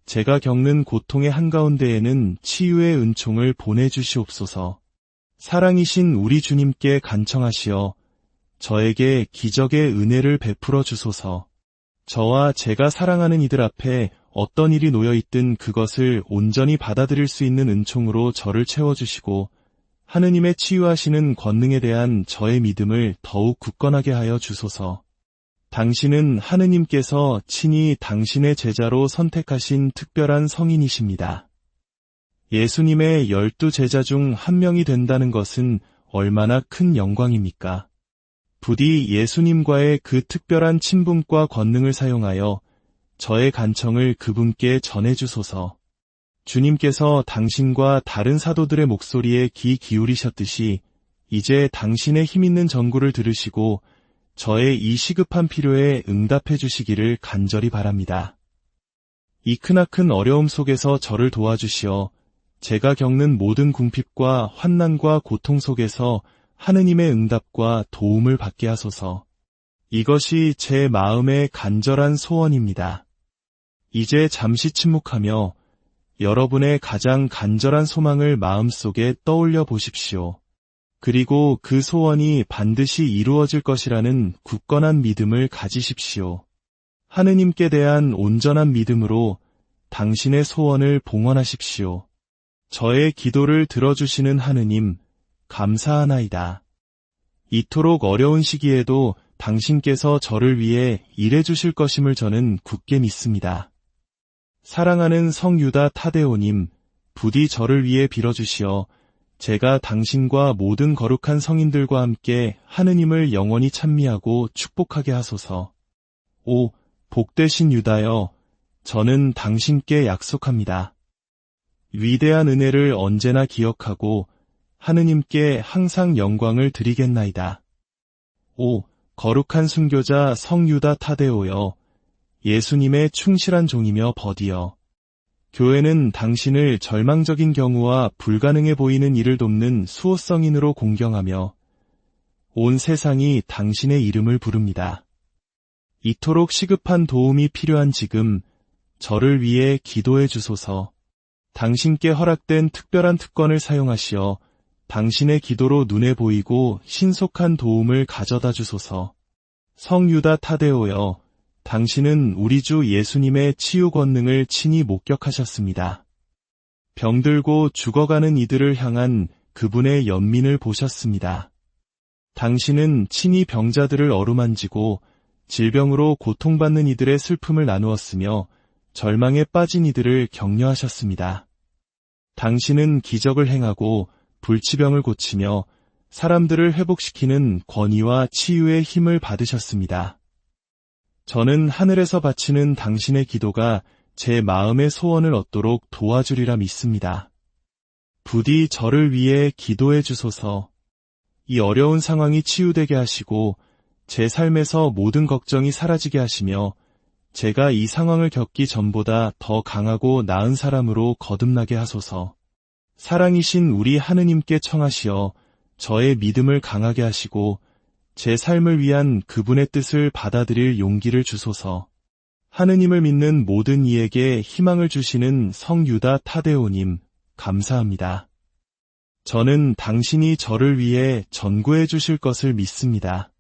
제가 겪는 고통의 한가운데에는 치유의 은총을 보내주시옵소서. 사랑이신 우리 주님께 간청하시어 저에게 기적의 은혜를 베풀어 주소서. 저와 제가 사랑하는 이들 앞에 어떤 일이 놓여있든 그것을 온전히 받아들일 수 있는 은총으로 저를 채워주시고 하느님의 치유하시는 권능에 대한 저의 믿음을 더욱 굳건하게 하여 주소서. 당신은 하느님께서 친히 당신의 제자로 선택하신 특별한 성인이십니다. 예수님의 12 제자 중 한 명이 된다는 것은 얼마나 큰 영광입니까? 부디 예수님과의 그 특별한 친분과 권능을 사용하여 저의 간청을 그분께 전해주소서. 주님께서 당신과 다른 사도들의 목소리에 귀 기울이셨듯이 이제 당신의 힘있는 전구를 들으시고 저의 이 시급한 필요에 응답해 주시기를 간절히 바랍니다. 이 크나큰 어려움 속에서 저를 도와주시어 제가 겪는 모든 궁핍과 환난과 고통 속에서 하느님의 응답과 도움을 받게 하소서. 이것이 제 마음의 간절한 소원입니다. 이제 잠시 침묵하며 여러분의 가장 간절한 소망을 마음속에 떠올려 보십시오. 그리고 그 소원이 반드시 이루어질 것이라는 굳건한 믿음을 가지십시오. 하느님께 대한 온전한 믿음으로 당신의 소원을 봉헌하십시오. 저의 기도를 들어주시는 하느님, 감사하나이다. 이토록 어려운 시기에도 당신께서 저를 위해 일해주실 것임을 저는 굳게 믿습니다. 사랑하는 성유다 타데오님, 부디 저를 위해 빌어주시어 제가 당신과 모든 거룩한 성인들과 함께 하느님을 영원히 찬미하고 축복하게 하소서. 오, 복되신 유다여, 저는 당신께 약속합니다. 위대한 은혜를 언제나 기억하고 하느님께 항상 영광을 드리겠나이다. 오, 거룩한 순교자 성유다 타데오여, 예수님의 충실한 종이며 벗이여, 교회는 당신을 절망적인 경우와 불가능해 보이는 일을 돕는 수호성인으로 공경하며 온 세상이 당신의 이름을 부릅니다. 이토록 시급한 도움이 필요한 지금 저를 위해 기도해 주소서. 당신께 허락된 특별한 특권을 사용하시어 당신의 기도로 눈에 보이고 신속한 도움을 가져다 주소서. 성유다 타데오여, 당신은 우리 주 예수님의 치유 권능을 친히 목격하셨습니다. 병들고 죽어가는 이들을 향한 그분의 연민을 보셨습니다. 당신은 친히 병자들을 어루만지고 질병으로 고통받는 이들의 슬픔을 나누었으며 절망에 빠진 이들을 격려하셨습니다. 당신은 기적을 행하고 불치병을 고치며 사람들을 회복시키는 권위와 치유의 힘을 받으셨습니다. 저는 하늘에서 바치는 당신의 기도가 제 마음의 소원을 얻도록 도와주리라 믿습니다. 부디 저를 위해 기도해 주소서. 이 어려운 상황이 치유되게 하시고 제 삶에서 모든 걱정이 사라지게 하시며 제가 이 상황을 겪기 전보다 더 강하고 나은 사람으로 거듭나게 하소서. 사랑이신 우리 하느님께 청하시어 저의 믿음을 강하게 하시고 제 삶을 위한 그분의 뜻을 받아들일 용기를 주소서. 하느님을 믿는 모든 이에게 희망을 주시는 성유다 타데오님, 감사합니다. 저는 당신이 저를 위해 전구해 주실 것을 믿습니다.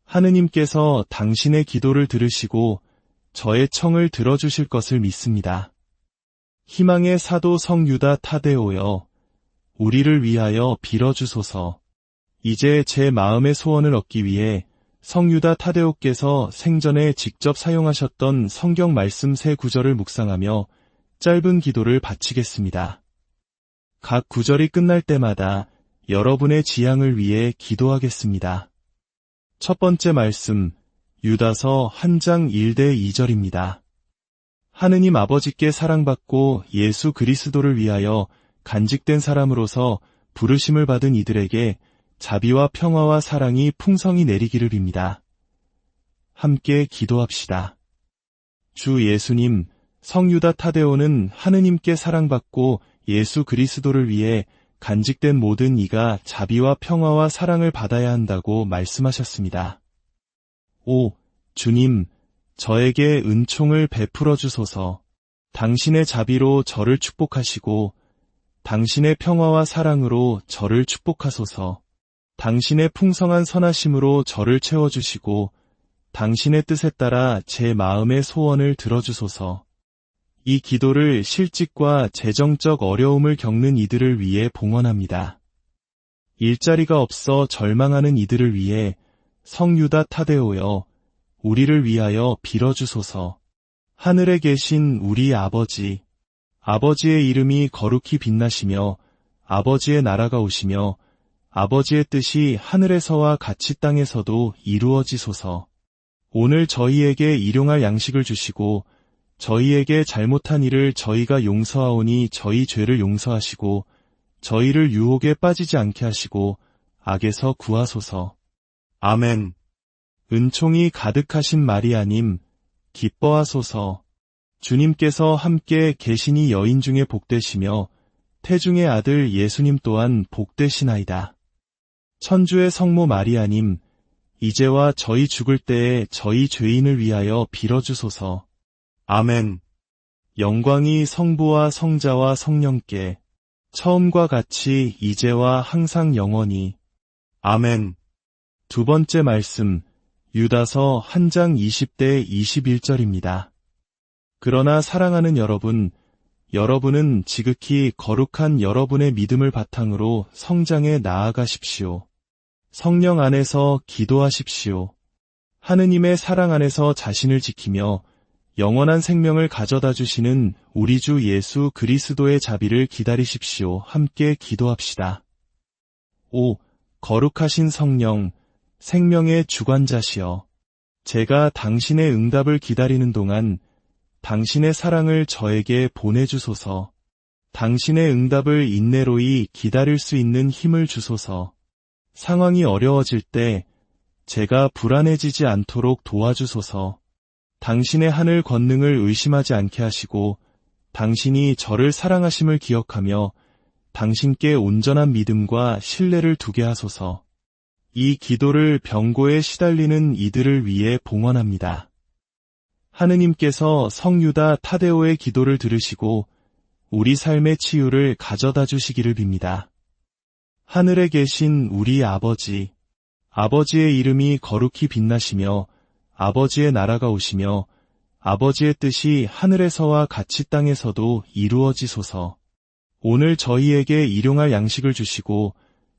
하느님께서 당신의 기도를 들으시고 저의 청을 들어주실 것을 믿습니다. 희망의 사도 성유다 타데오여, 우리를 위하여 빌어주소서. 이제 제 마음의 소원을 얻기 위해 성유다 타데오께서 생전에 직접 사용하셨던 성경 말씀 세 구절을 묵상하며 짧은 기도를 바치겠습니다. 각 구절이 끝날 때마다 여러분의 지향을 위해 기도하겠습니다. 첫 번째 말씀, 유다서 1장 1대 2절입니다. 하느님 아버지께 사랑받고 예수 그리스도를 위하여 간직된 사람으로서 부르심을 받은 이들에게 자비와 평화와 사랑이 풍성히 내리기를 빕니다. 함께 기도합시다. 주 예수님, 성유다 타데오는 하느님께 사랑받고 예수 그리스도를 위해 간직된 모든 이가 자비와 평화와 사랑을 받아야 한다고 말씀하셨습니다. 오, 주님, 저에게 은총을 베풀어 주소서. 당신의 자비로 저를 축복하시고 당신의 평화와 사랑으로 저를 축복하소서. 당신의 풍성한 선하심으로 저를 채워주시고 당신의 뜻에 따라 제 마음의 소원을 들어주소서. 이 기도를 실직과 재정적 어려움을 겪는 이들을 위해 봉헌합니다. 일자리가 없어 절망하는 이들을 위해 성유다 타데오여, 우리를 위하여 빌어주소서. 하늘에 계신 우리 아버지, 아버지의 이름이 거룩히 빛나시며 아버지의 나라가 오시며 아버지의 뜻이 하늘에서와 같이 땅에서도 이루어지소서. 오늘 저희에게 일용할 양식을 주시고 저희에게 잘못한 일을 저희가 용서하오니 저희 죄를 용서하시고 저희를 유혹에 빠지지 않게 하시고 악에서 구하소서. 아멘. 은총이 가득하신 마리아님, 기뻐하소서. 주님께서 함께 계시니 여인 중에 복되시며 태중의 아들 예수님 또한 복되시나이다. 천주의 성모 마리아님, 이제와 저희 죽을 때에 저희 죄인을 위하여 빌어주소서. 아멘. 영광이 성부와 성자와 성령께 처음과 같이 이제와 항상 영원히. 아멘. 두 번째 말씀, 유다서 1장 20대 21절입니다. 그러나 사랑하는 여러분, 여러분은 지극히 거룩한 여러분의 믿음을 바탕으로 성장해 나아가십시오. 성령 안에서 기도하십시오. 하느님의 사랑 안에서 자신을 지키며 영원한 생명을 가져다 주시는 우리 주 예수 그리스도의 자비를 기다리십시오. 함께 기도합시다. 오, 거룩하신 성령, 생명의 주관자시여, 제가 당신의 응답을 기다리는 동안 당신의 사랑을 저에게 보내주소서. 당신의 응답을 인내로이 기다릴 수 있는 힘을 주소서. 상황이 어려워질 때 제가 불안해지지 않도록 도와주소서. 당신의 하늘 권능을 의심하지 않게 하시고 당신이 저를 사랑하심을 기억하며 당신께 온전한 믿음과 신뢰를 두게 하소서. 이 기도를 병고에 시달리는 이들을 위해 봉헌합니다. 하느님께서 성유다 타데오의 기도를 들으시고 우리 삶의 치유를 가져다 주시기를 빕니다. 하늘에 계신 우리 아버지, 아버지의 이름이 거룩히 빛나시며 아버지의 나라가 오시며 아버지의 뜻이 하늘에서와 같이 땅에서도 이루어지소서. 오늘 저희에게 일용할 양식을 주시고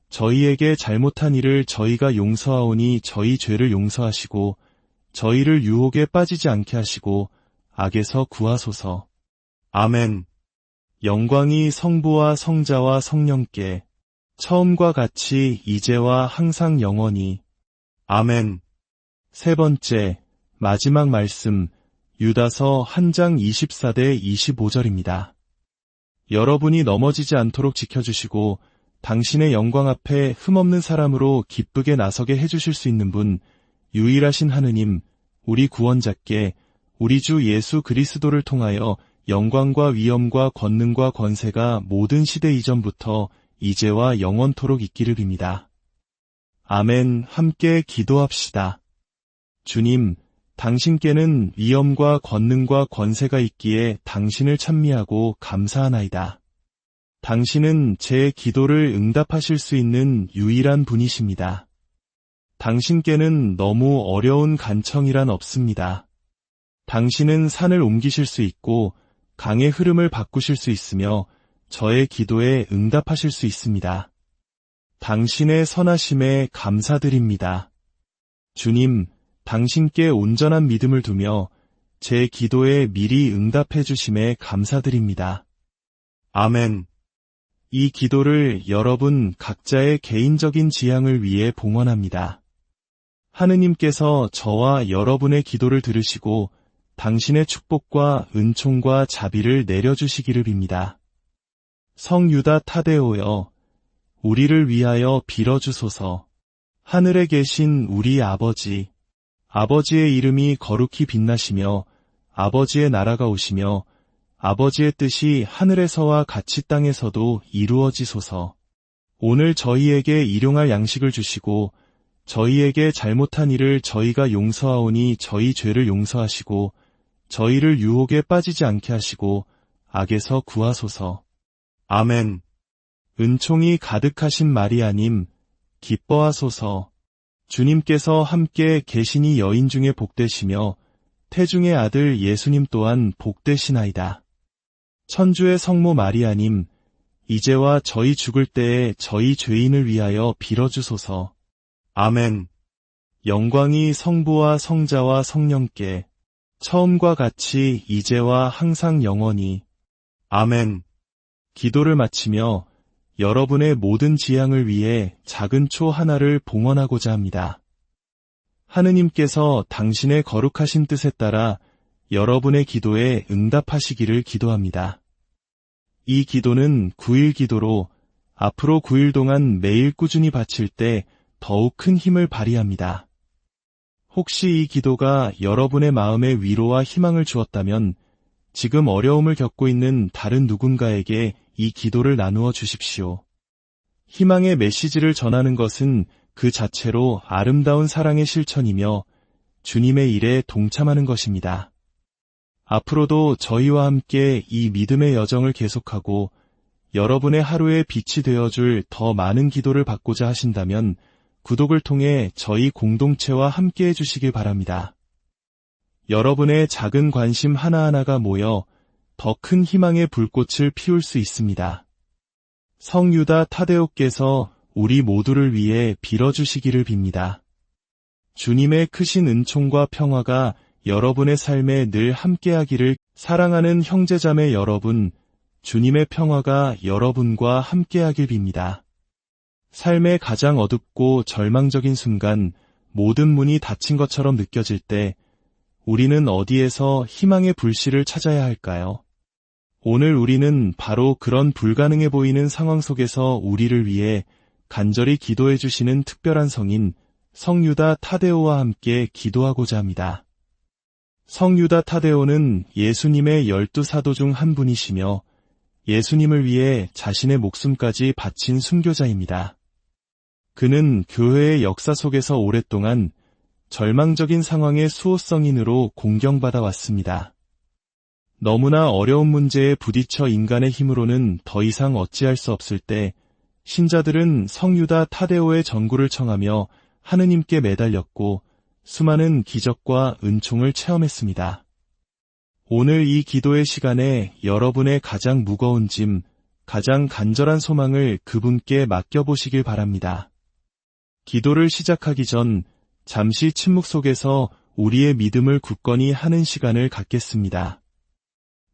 저희에게 잘못한 일을 저희가 용서하오니 저희 죄를 용서하시고 저희를 유혹에 빠지지 않게 하시고 악에서 구하소서. 아멘. 영광이 성부와 성자와 성령께 처음과 같이 이제와 항상 영원히. 아멘. 세 번째, 마지막 말씀, 유다서 1장 24대 25절입니다. 여러분이 넘어지지 않도록 지켜주시고 당신의 영광 앞에 흠없는 사람으로 기쁘게 나서게 해주실 수 있는 분, 유일하신 하느님, 우리 구원자께 우리 주 예수 그리스도를 통하여 영광과 위엄과 권능과 권세가 모든 시대 이전부터 이제와 영원토록 있기를 빕니다. 아멘. 함께 기도합시다. 주님, 당신께는 위엄과 권능과 권세가 있기에 당신을 찬미하고 감사하나이다. 당신은 제 기도를 응답하실 수 있는 유일한 분이십니다. 당신께는 너무 어려운 간청이란 없습니다. 당신은 산을 옮기실 수 있고 강의 흐름을 바꾸실 수 있으며 저의 기도에 응답하실 수 있습니다. 당신의 선하심에 감사드립니다. 주님, 당신께 온전한 믿음을 두며 제 기도에 미리 응답해 주심에 감사드립니다. 아멘. 이 기도를 여러분 각자의 개인적인 지향을 위해 봉헌합니다. 하느님께서 저와 여러분의 기도를 들으시고 당신의 축복과 은총과 자비를 내려주시기를 빕니다. 성유다 타데오여, 우리를 위하여 빌어주소서. 하늘에 계신 우리 아버지, 아버지의 이름이 거룩히 빛나시며 아버지의 나라가 오시며 아버지의 뜻이 하늘에서와 같이 땅에서도 이루어지소서. 오늘 저희에게 일용할 양식을 주시고 저희에게 잘못한 일을 저희가 용서하오니 저희 죄를 용서하시고 저희를 유혹에 빠지지 않게 하시고 악에서 구하소서. 아멘. 은총이 가득하신 마리아님, 기뻐하소서. 주님께서 함께 계시니 여인 중에 복되시며 태중의 아들 예수님 또한 복되시나이다. 천주의 성모 마리아님, 이제와 저희 죽을 때에 저희 죄인을 위하여 빌어주소서. 아멘. 영광이 성부와 성자와 성령께 처음과 같이 이제와 항상 영원히. 아멘. 기도를 마치며 여러분의 모든 지향을 위해 작은 초 하나를 봉헌하고자 합니다. 하느님께서 당신의 거룩하신 뜻에 따라 여러분의 기도에 응답하시기를 기도합니다. 이 기도는 9일 기도로 앞으로 9일 동안 매일 꾸준히 바칠 때 더욱 큰 힘을 발휘합니다. 혹시 이 기도가 여러분의 마음에 위로와 희망을 주었다면 지금 어려움을 겪고 있는 다른 누군가에게 이 기도를 나누어 주십시오. 희망의 메시지를 전하는 것은 그 자체로 아름다운 사랑의 실천이며 주님의 일에 동참하는 것입니다. 앞으로도 저희와 함께 이 믿음의 여정을 계속하고 여러분의 하루에 빛이 되어줄 더 많은 기도를 받고자 하신다면 구독을 통해 저희 공동체와 함께 해주시길 바랍니다. 여러분의 작은 관심 하나하나가 모여 더 큰 희망의 불꽃을 피울 수 있습니다. 성유다 타데오께서 우리 모두를 위해 빌어주시기를 빕니다. 주님의 크신 은총과 평화가 여러분의 삶에 늘 함께하기를. 사랑하는 형제자매 여러분, 주님의 평화가 여러분과 함께하길 빕니다. 삶의 가장 어둡고 절망적인 순간 모든 문이 닫힌 것처럼 느껴질 때 우리는 어디에서 희망의 불씨를 찾아야 할까요? 오늘 우리는 바로 그런 불가능해 보이는 상황 속에서 우리를 위해 간절히 기도해 주시는 특별한 성인 성유다 타데오와 함께 기도하고자 합니다. 성유다 타데오는 예수님의 12사도 중 한 분이시며 예수님을 위해 자신의 목숨까지 바친 순교자입니다. 그는 교회의 역사 속에서 오랫동안 절망적인 상황의 수호성인으로 공경받아 왔습니다. 너무나 어려운 문제에 부딪혀 인간의 힘으로는 더 이상 어찌할 수 없을 때 신자들은 성유다 타데오의 전구를 청하며 하느님께 매달렸고 수많은 기적과 은총을 체험했습니다. 오늘 이 기도의 시간에 여러분의 가장 무거운 짐, 가장 간절한 소망을 그분께 맡겨보시길 바랍니다. 기도를 시작하기 전 잠시 침묵 속에서 우리의 믿음을 굳건히 하는 시간을 갖겠습니다.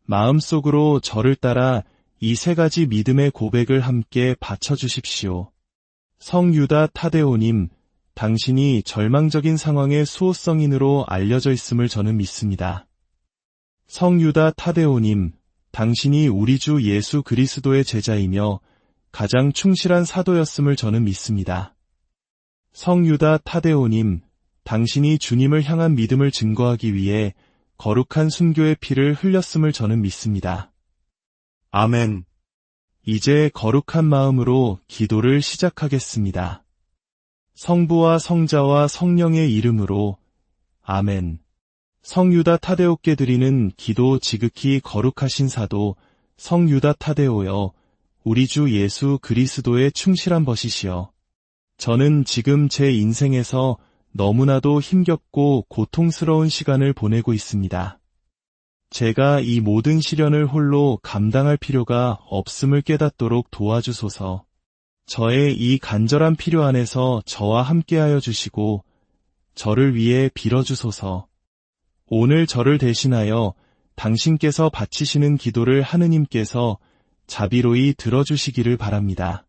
마음속으로 저를 따라 이 세 가지 믿음의 고백을 함께 바쳐주십시오. 성유다 타데오님, 당신이 절망적인 상황의 수호성인으로 알려져 있음을 저는 믿습니다. 성유다 타데오님, 당신이 우리 주 예수 그리스도의 제자이며 가장 충실한 사도였음을 저는 믿습니다. 성유다 타데오님, 당신이 주님을 향한 믿음을 증거하기 위해 거룩한 순교의 피를 흘렸음을 저는 믿습니다. 아멘. 이제 거룩한 마음으로 기도를 시작하겠습니다. 성부와 성자와 성령의 이름으로 아멘. 성유다 타데오께 드리는 기도 지극히 거룩하신 사도 성유다 타데오여, 우리 주 예수 그리스도의 충실한 벗이시여, 저는 지금 제 인생에서 너무나도 힘겹고 고통스러운 시간을 보내고 있습니다. 제가 이 모든 시련을 홀로 감당할 필요가 없음을 깨닫도록 도와주소서. 저의 이 간절한 필요 안에서 저와 함께하여 주시고 저를 위해 빌어주소서. 오늘 저를 대신하여 당신께서 바치시는 기도를 하느님께서 자비로이 들어주시기를 바랍니다.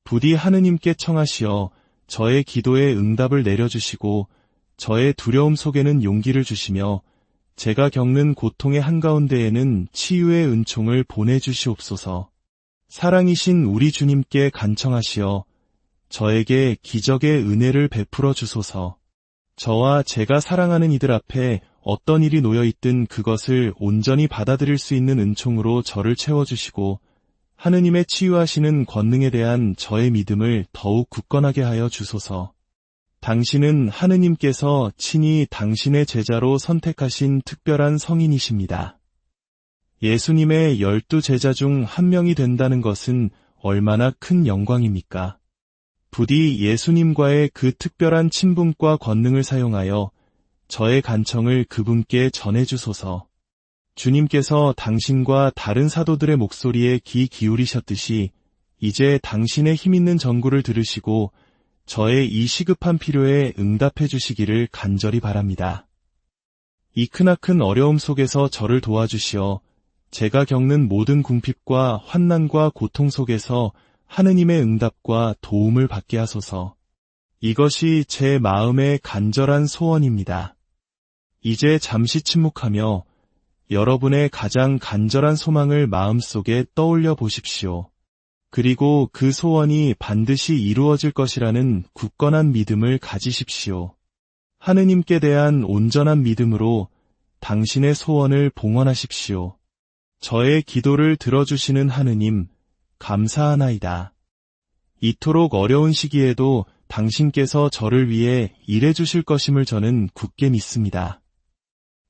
부디 하느님께 청하시어 저의 기도에 응답을 내려주시고 저의 두려움 속에는 용기를 주시며 제가 겪는 고통의 한가운데에는 치유의 은총을 보내주시옵소서. 사랑이신 우리 주님께 간청하시어 저에게 기적의 은혜를 베풀어 주소서. 저와 제가 사랑하는 이들 앞에 어떤 일이 놓여있든 그것을 온전히 받아들일 수 있는 은총으로 저를 채워주시고 하느님의 치유하시는 권능에 대한 저의 믿음을 더욱 굳건하게 하여 주소서. 당신은 하느님께서 친히 당신의 제자로 선택하신 특별한 성인이십니다. 예수님의 12 제자 중 한 명이 된다는 것은 얼마나 큰 영광입니까? 부디 예수님과의 그 특별한 친분과 권능을 사용하여 저의 간청을 그분께 전해주소서. 주님께서 당신과 다른 사도들의 목소리에 귀 기울이셨듯이 이제 당신의 힘있는 전구를 들으시고 저의 이 시급한 필요에 응답해 주시기를 간절히 바랍니다. 이 크나큰 어려움 속에서 저를 도와주시어 제가 겪는 모든 궁핍과 환난과 고통 속에서 하느님의 응답과 도움을 받게 하소서. 이것이 제 마음의 간절한 소원입니다. 이제 잠시 침묵하며 여러분의 가장 간절한 소망을 마음속에 떠올려 보십시오. 그리고 그 소원이 반드시 이루어질 것이라는 굳건한 믿음을 가지십시오. 하느님께 대한 온전한 믿음으로 당신의 소원을 봉헌하십시오. 저의 기도를 들어주시는 하느님, 감사하나이다. 이토록 어려운 시기에도 당신께서 저를 위해 일해주실 것임을 저는 굳게 믿습니다.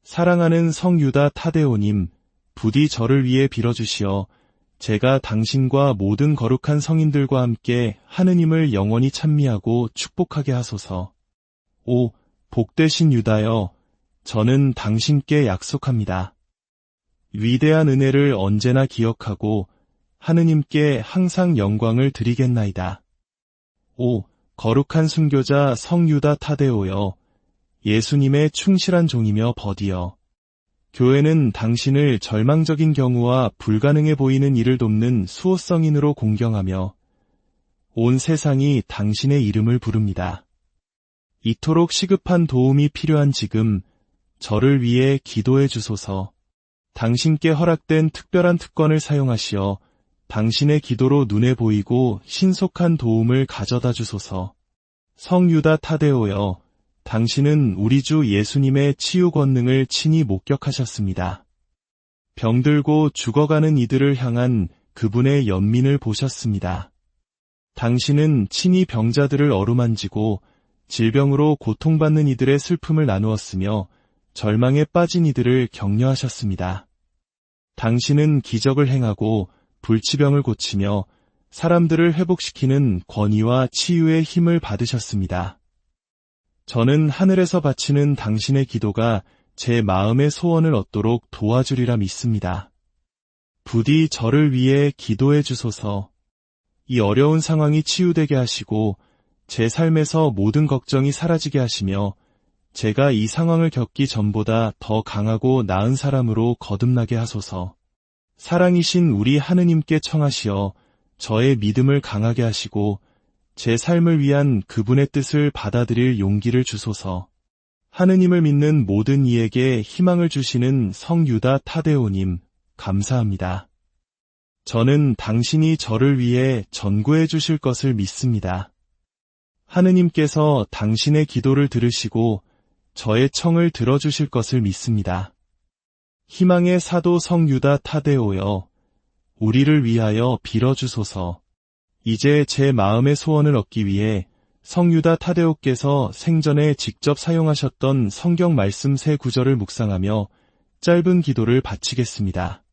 사랑하는 성유다 타데오님, 부디 저를 위해 빌어주시어 제가 당신과 모든 거룩한 성인들과 함께 하느님을 영원히 찬미하고 축복하게 하소서. 오, 복되신 유다여, 저는 당신께 약속합니다. 위대한 은혜를 언제나 기억하고 하느님께 항상 영광을 드리겠나이다. 오, 거룩한 순교자 성유다 타데오여, 예수님의 충실한 종이며 버디여, 교회는 당신을 절망적인 경우와 불가능해 보이는 일을 돕는 수호성인으로 공경하며 온 세상이 당신의 이름을 부릅니다. 이토록 시급한 도움이 필요한 지금 저를 위해 기도해 주소서. 당신께 허락된 특별한 특권을 사용하시어 당신의 기도로 눈에 보이고 신속한 도움을 가져다 주소서. 성유다 타데오여, 당신은 우리 주 예수님의 치유 권능을 친히 목격하셨습니다. 병들고 죽어가는 이들을 향한 그분의 연민을 보셨습니다. 당신은 친히 병자들을 어루만지고 질병으로 고통받는 이들의 슬픔을 나누었으며 절망에 빠진 이들을 격려하셨습니다. 당신은 기적을 행하고 불치병을 고치며 사람들을 회복시키는 권위와 치유의 힘을 받으셨습니다. 저는 하늘에서 바치는 당신의 기도가 제 마음의 소원을 얻도록 도와주리라 믿습니다. 부디 저를 위해 기도해 주소서. 이 어려운 상황이 치유되게 하시고 제 삶에서 모든 걱정이 사라지게 하시며 제가 이 상황을 겪기 전보다 더 강하고 나은 사람으로 거듭나게 하소서. 사랑이신 우리 하느님께 청하시어 저의 믿음을 강하게 하시고 제 삶을 위한 그분의 뜻을 받아들일 용기를 주소서. 하느님을 믿는 모든 이에게 희망을 주시는 성유다 타데오님, 감사합니다. 저는 당신이 저를 위해 전구해 주실 것을 믿습니다. 하느님께서 당신의 기도를 들으시고 저의 청을 들어주실 것을 믿습니다. 희망의 사도 성유다 타데오여, 우리를 위하여 빌어주소서. 이제 제 마음의 소원을 얻기 위해 성유다 타데오께서 생전에 직접 사용하셨던 성경 말씀 3구절을 묵상하며 짧은 기도를 바치겠습니다.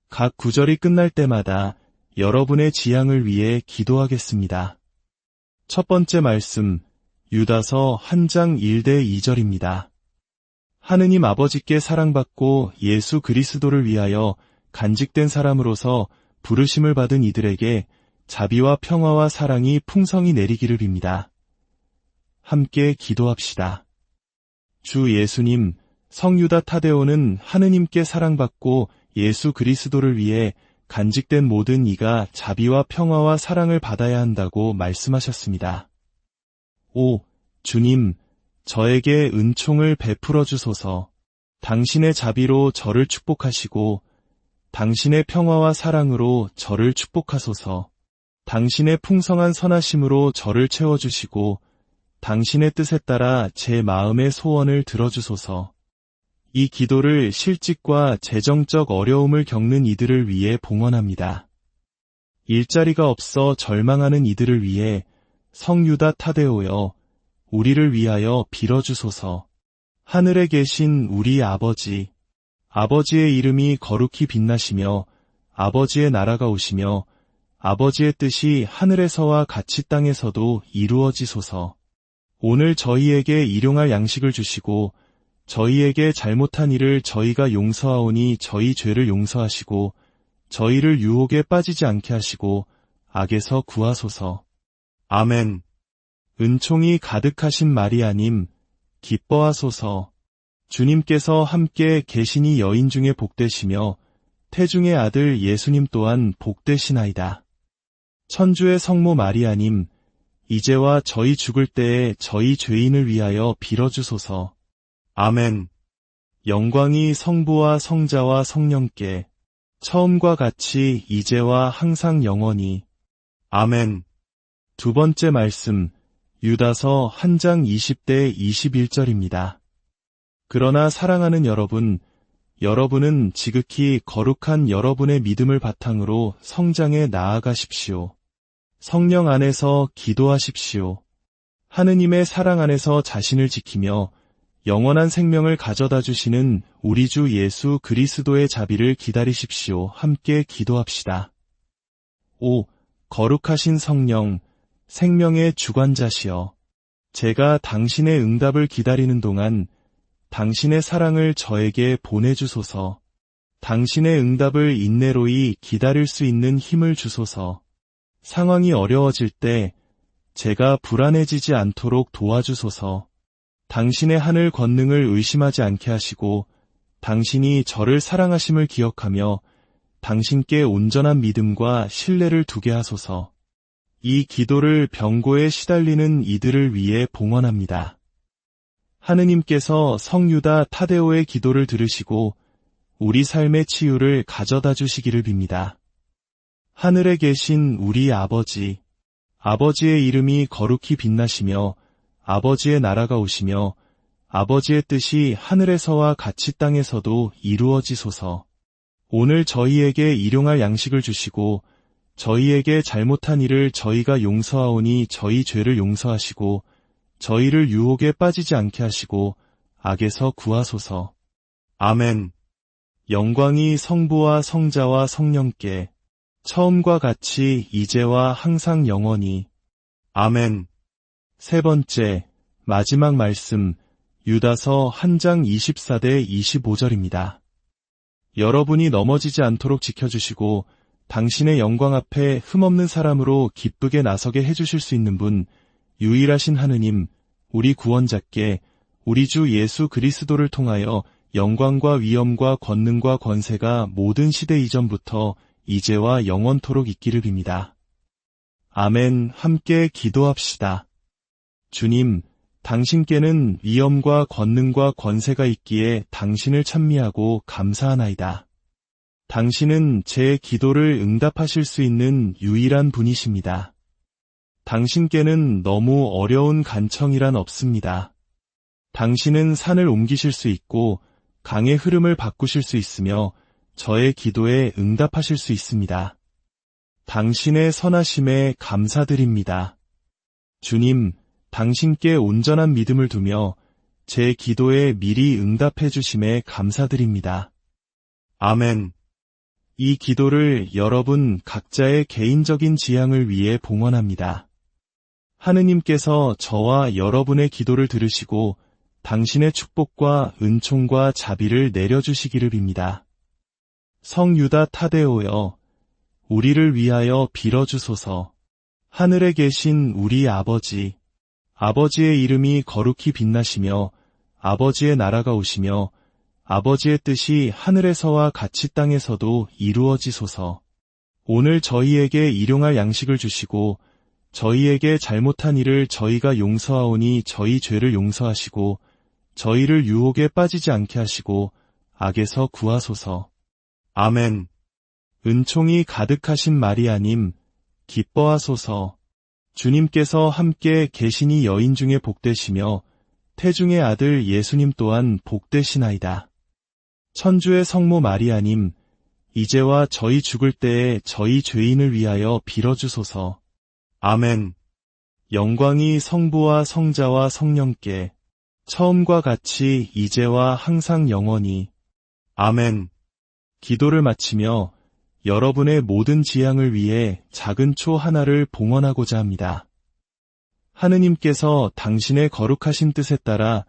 각 구절이 끝날 때마다 여러분의 지향을 위해 기도하겠습니다. 첫 번째 말씀, 유다서 1장 1대 2절입니다. 하느님 아버지께 사랑받고 예수 그리스도를 위하여 간직된 사람으로서 부르심을 받은 이들에게 자비와 평화와 사랑이 풍성히 내리기를 빕니다. 함께 기도합시다. 주 예수님, 성유다 타데오는 하느님께 사랑받고 예수 그리스도를 위해 간직된 모든 이가 자비와 평화와 사랑을 받아야 한다고 말씀하셨습니다. 오, 주님, 저에게 은총을 베풀어 주소서. 당신의 자비로 저를 축복하시고 당신의 평화와 사랑으로 저를 축복하소서. 당신의 풍성한 선하심으로 저를 채워주시고 당신의 뜻에 따라 제 마음의 소원을 들어주소서. 이 기도를 실직과 재정적 어려움을 겪는 이들을 위해 봉헌합니다. 일자리가 없어 절망하는 이들을 위해 성유다 타데오여, 우리를 위하여 빌어주소서. 하늘에 계신 우리 아버지, 아버지의 이름이 거룩히 빛나시며 아버지의 나라가 오시며 아버지의 뜻이 하늘에서와 같이 땅에서도 이루어지소서. 오늘 저희에게 일용할 양식을 주시고 저희에게 잘못한 일을 저희가 용서하오니 저희 죄를 용서하시고 저희를 유혹에 빠지지 않게 하시고 악에서 구하소서. 아멘. 은총이 가득하신 마리아님, 기뻐하소서. 주님께서 함께 계시니 여인 중에 복되시며 태중의 아들 예수님 또한 복되시나이다. 천주의 성모 마리아님, 이제와 저희 죽을 때에 저희 죄인을 위하여 빌어주소서. 아멘. 영광이 성부와 성자와 성령께 처음과 같이 이제와 항상 영원히. 아멘. 두 번째 말씀, 유다서 1장 20대 21절입니다. 그러나 사랑하는 여러분, 여러분은 지극히 거룩한 여러분의 믿음을 바탕으로 성장해 나아가십시오. 성령 안에서 기도하십시오. 하느님의 사랑 안에서 자신을 지키며 영원한 생명을 가져다 주시는 우리 주 예수 그리스도의 자비를 기다리십시오. 함께 기도합시다. 오, 거룩하신 성령, 생명의 주관자시여, 제가 당신의 응답을 기다리는 동안 당신의 사랑을 저에게 보내주소서. 당신의 응답을 인내로이 기다릴 수 있는 힘을 주소서. 상황이 어려워질 때 제가 불안해지지 않도록 도와주소서. 당신의 하늘 권능을 의심하지 않게 하시고 당신이 저를 사랑하심을 기억하며 당신께 온전한 믿음과 신뢰를 두게 하소서. 이 기도를 병고에 시달리는 이들을 위해 봉헌합니다. 하느님께서 성유다 타데오의 기도를 들으시고 우리 삶의 치유를 가져다 주시기를 빕니다. 하늘에 계신 우리 아버지, 아버지의 이름이 거룩히 빛나시며 아버지의 나라가 오시며 아버지의 뜻이 하늘에서와 같이 땅에서도 이루어지소서. 오늘 저희에게 일용할 양식을 주시고 저희에게 잘못한 일을 저희가 용서하오니 저희 죄를 용서하시고 저희를 유혹에 빠지지 않게 하시고 악에서 구하소서. 아멘. 영광이 성부와 성자와 성령께 처음과 같이 이제와 항상 영원히. 아멘. 세 번째, 마지막 말씀, 유다서 1장 24대 25절입니다. 여러분이 넘어지지 않도록 지켜주시고 당신의 영광 앞에 흠없는 사람으로 기쁘게 나서게 해주실 수 있는 분, 유일하신 하느님, 우리 구원자께 우리 주 예수 그리스도를 통하여 영광과 위엄과 권능과 권세가 모든 시대 이전부터 이제와 영원토록 있기를 빕니다. 아멘. 함께 기도합시다. 주님, 당신께는 위엄과 권능과 권세가 있기에 당신을 찬미하고 감사하나이다. 당신은 제 기도를 응답하실 수 있는 유일한 분이십니다. 당신께는 너무 어려운 간청이란 없습니다. 당신은 산을 옮기실 수 있고 강의 흐름을 바꾸실 수 있으며 저의 기도에 응답하실 수 있습니다. 당신의 선하심에 감사드립니다. 주님, 당신께 온전한 믿음을 두며 제 기도에 미리 응답해 주심에 감사드립니다. 아멘. 이 기도를 여러분 각자의 개인적인 지향을 위해 봉헌합니다. 하느님께서 저와 여러분의 기도를 들으시고 당신의 축복과 은총과 자비를 내려주시기를 빕니다. 성유다 타데오여, 우리를 위하여 빌어주소서. 하늘에 계신 우리 아버지, 아버지의 이름이 거룩히 빛나시며 아버지의 나라가 오시며 아버지의 뜻이 하늘에서와 같이 땅에서도 이루어지소서. 오늘 저희에게 일용할 양식을 주시고 저희에게 잘못한 일을 저희가 용서하오니 저희 죄를 용서하시고 저희를 유혹에 빠지지 않게 하시고 악에서 구하소서. 아멘. 은총이 가득하신 마리아님, 기뻐하소서. 주님께서 함께 계시니 여인 중에 복되시며 태중의 아들 예수님 또한 복되시나이다. 천주의 성모 마리아님, 이제와 저희 죽을 때에 저희 죄인을 위하여 빌어주소서. 아멘. 영광이 성부와 성자와 성령께 처음과 같이 이제와 항상 영원히. 아멘. 기도를 마치며 여러분의 모든 지향을 위해 작은 초 하나를 봉헌하고자 합니다. 하느님께서 당신의 거룩하신 뜻에 따라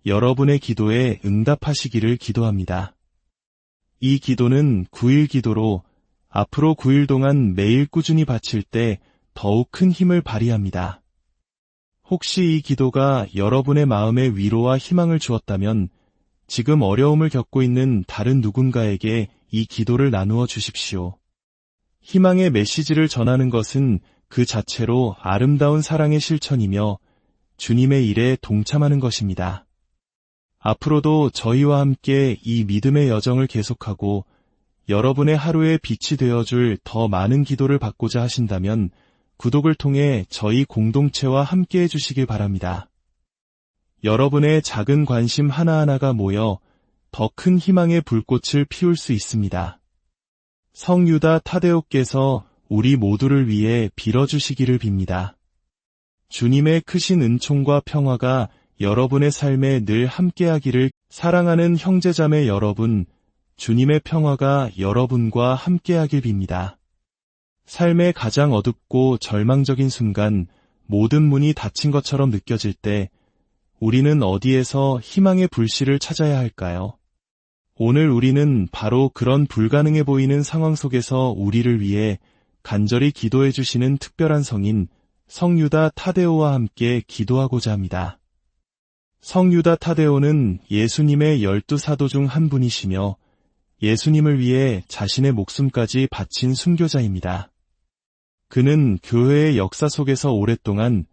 여러분의 기도에 응답하시기를 기도합니다. 이 기도는 9일 기도로 앞으로 9일 동안 매일 꾸준히 바칠 때 더욱 큰 힘을 발휘합니다. 혹시 이 기도가 여러분의 마음에 위로와 희망을 주었다면 지금 어려움을 겪고 있는 다른 누군가에게 이 기도를 나누어 주십시오. 희망의 메시지를 전하는 것은 그 자체로 아름다운 사랑의 실천이며 주님의 일에 동참하는 것입니다. 앞으로도 저희와 함께 이 믿음의 여정을 계속하고 여러분의 하루에 빛이 되어줄 더 많은 기도를 받고자 하신다면 구독을 통해 저희 공동체와 함께 해주시길 바랍니다. 여러분의 작은 관심 하나하나가 모여 더 큰 희망의 불꽃을 피울 수 있습니다. 성유다 타데오께서 우리 모두를 위해 빌어주시기를 빕니다. 주님의 크신 은총과 평화가 여러분의 삶에 늘 함께하기를. 사랑하는 형제자매 여러분, 주님의 평화가 여러분과 함께하길 빕니다. 삶의 가장 어둡고 절망적인 순간 모든 문이 닫힌 것처럼 느껴질 때 우리는 어디에서 희망의 불씨를 찾아야 할까요? 오늘 우리는 바로 그런 불가능해 보이는 상황 속에서 우리를 위해 간절히 기도해 주시는 특별한 성인 성유다 타데오와 함께 기도하고자 합니다. 성유다 타데오는 예수님의 12사도 중 한 분이시며 예수님을 위해 자신의 목숨까지 바친 순교자입니다. 그는 교회의 역사 속에서 오랫동안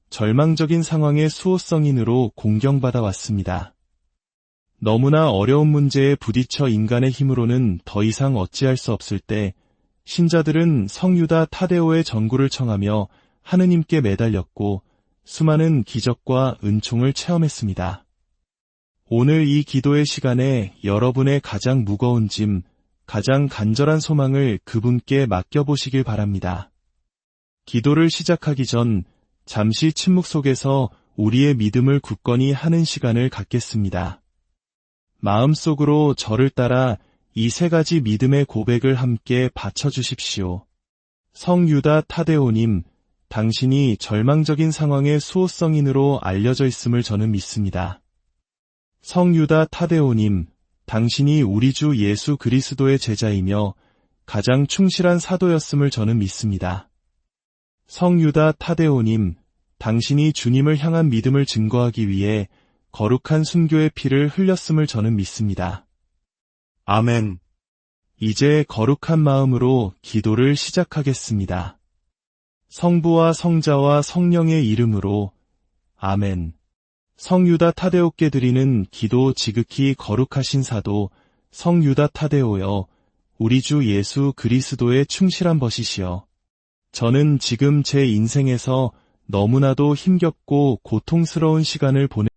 절망적인 상황의 수호성인으로 공경받아 왔습니다. 너무나 어려운 문제에 부딪혀 인간의 힘으로는 더 이상 어찌할 수 없을 때 신자들은 성유다 타데오의 전구를 청하며 하느님께 매달렸고 수많은 기적과 은총을 체험했습니다. 오늘 이 기도의 시간에 여러분의 가장 무거운 짐, 가장 간절한 소망을 그분께 맡겨보시길 바랍니다. 기도를 시작하기 전 잠시 침묵 속에서 우리의 믿음을 굳건히 하는 시간을 갖겠습니다. 마음속으로 저를 따라 이 세 가지 믿음의 고백을 함께 바쳐주십시오. 성유다 타데오님, 당신이 절망적인 상황의 수호성인으로 알려져 있음을 저는 믿습니다. 성유다 타데오님, 당신이 우리 주 예수 그리스도의 제자이며 가장 충실한 사도였음을 저는 믿습니다. 성유다 타데오님, 당신이 주님을 향한 믿음을 증거하기 위해 거룩한 순교의 피를 흘렸음을 저는 믿습니다. 아멘. 이제 거룩한 마음으로 기도를 시작하겠습니다. 성부와 성자와 성령의 이름으로 아멘. 성유다 타데오께 드리는 기도 지극히 거룩하신 사도 성유다 타데오여, 우리 주 예수 그리스도의 충실한 벗이시여. 저는 지금 제 인생에서 너무나도 힘겹고 고통스러운 시간을 보내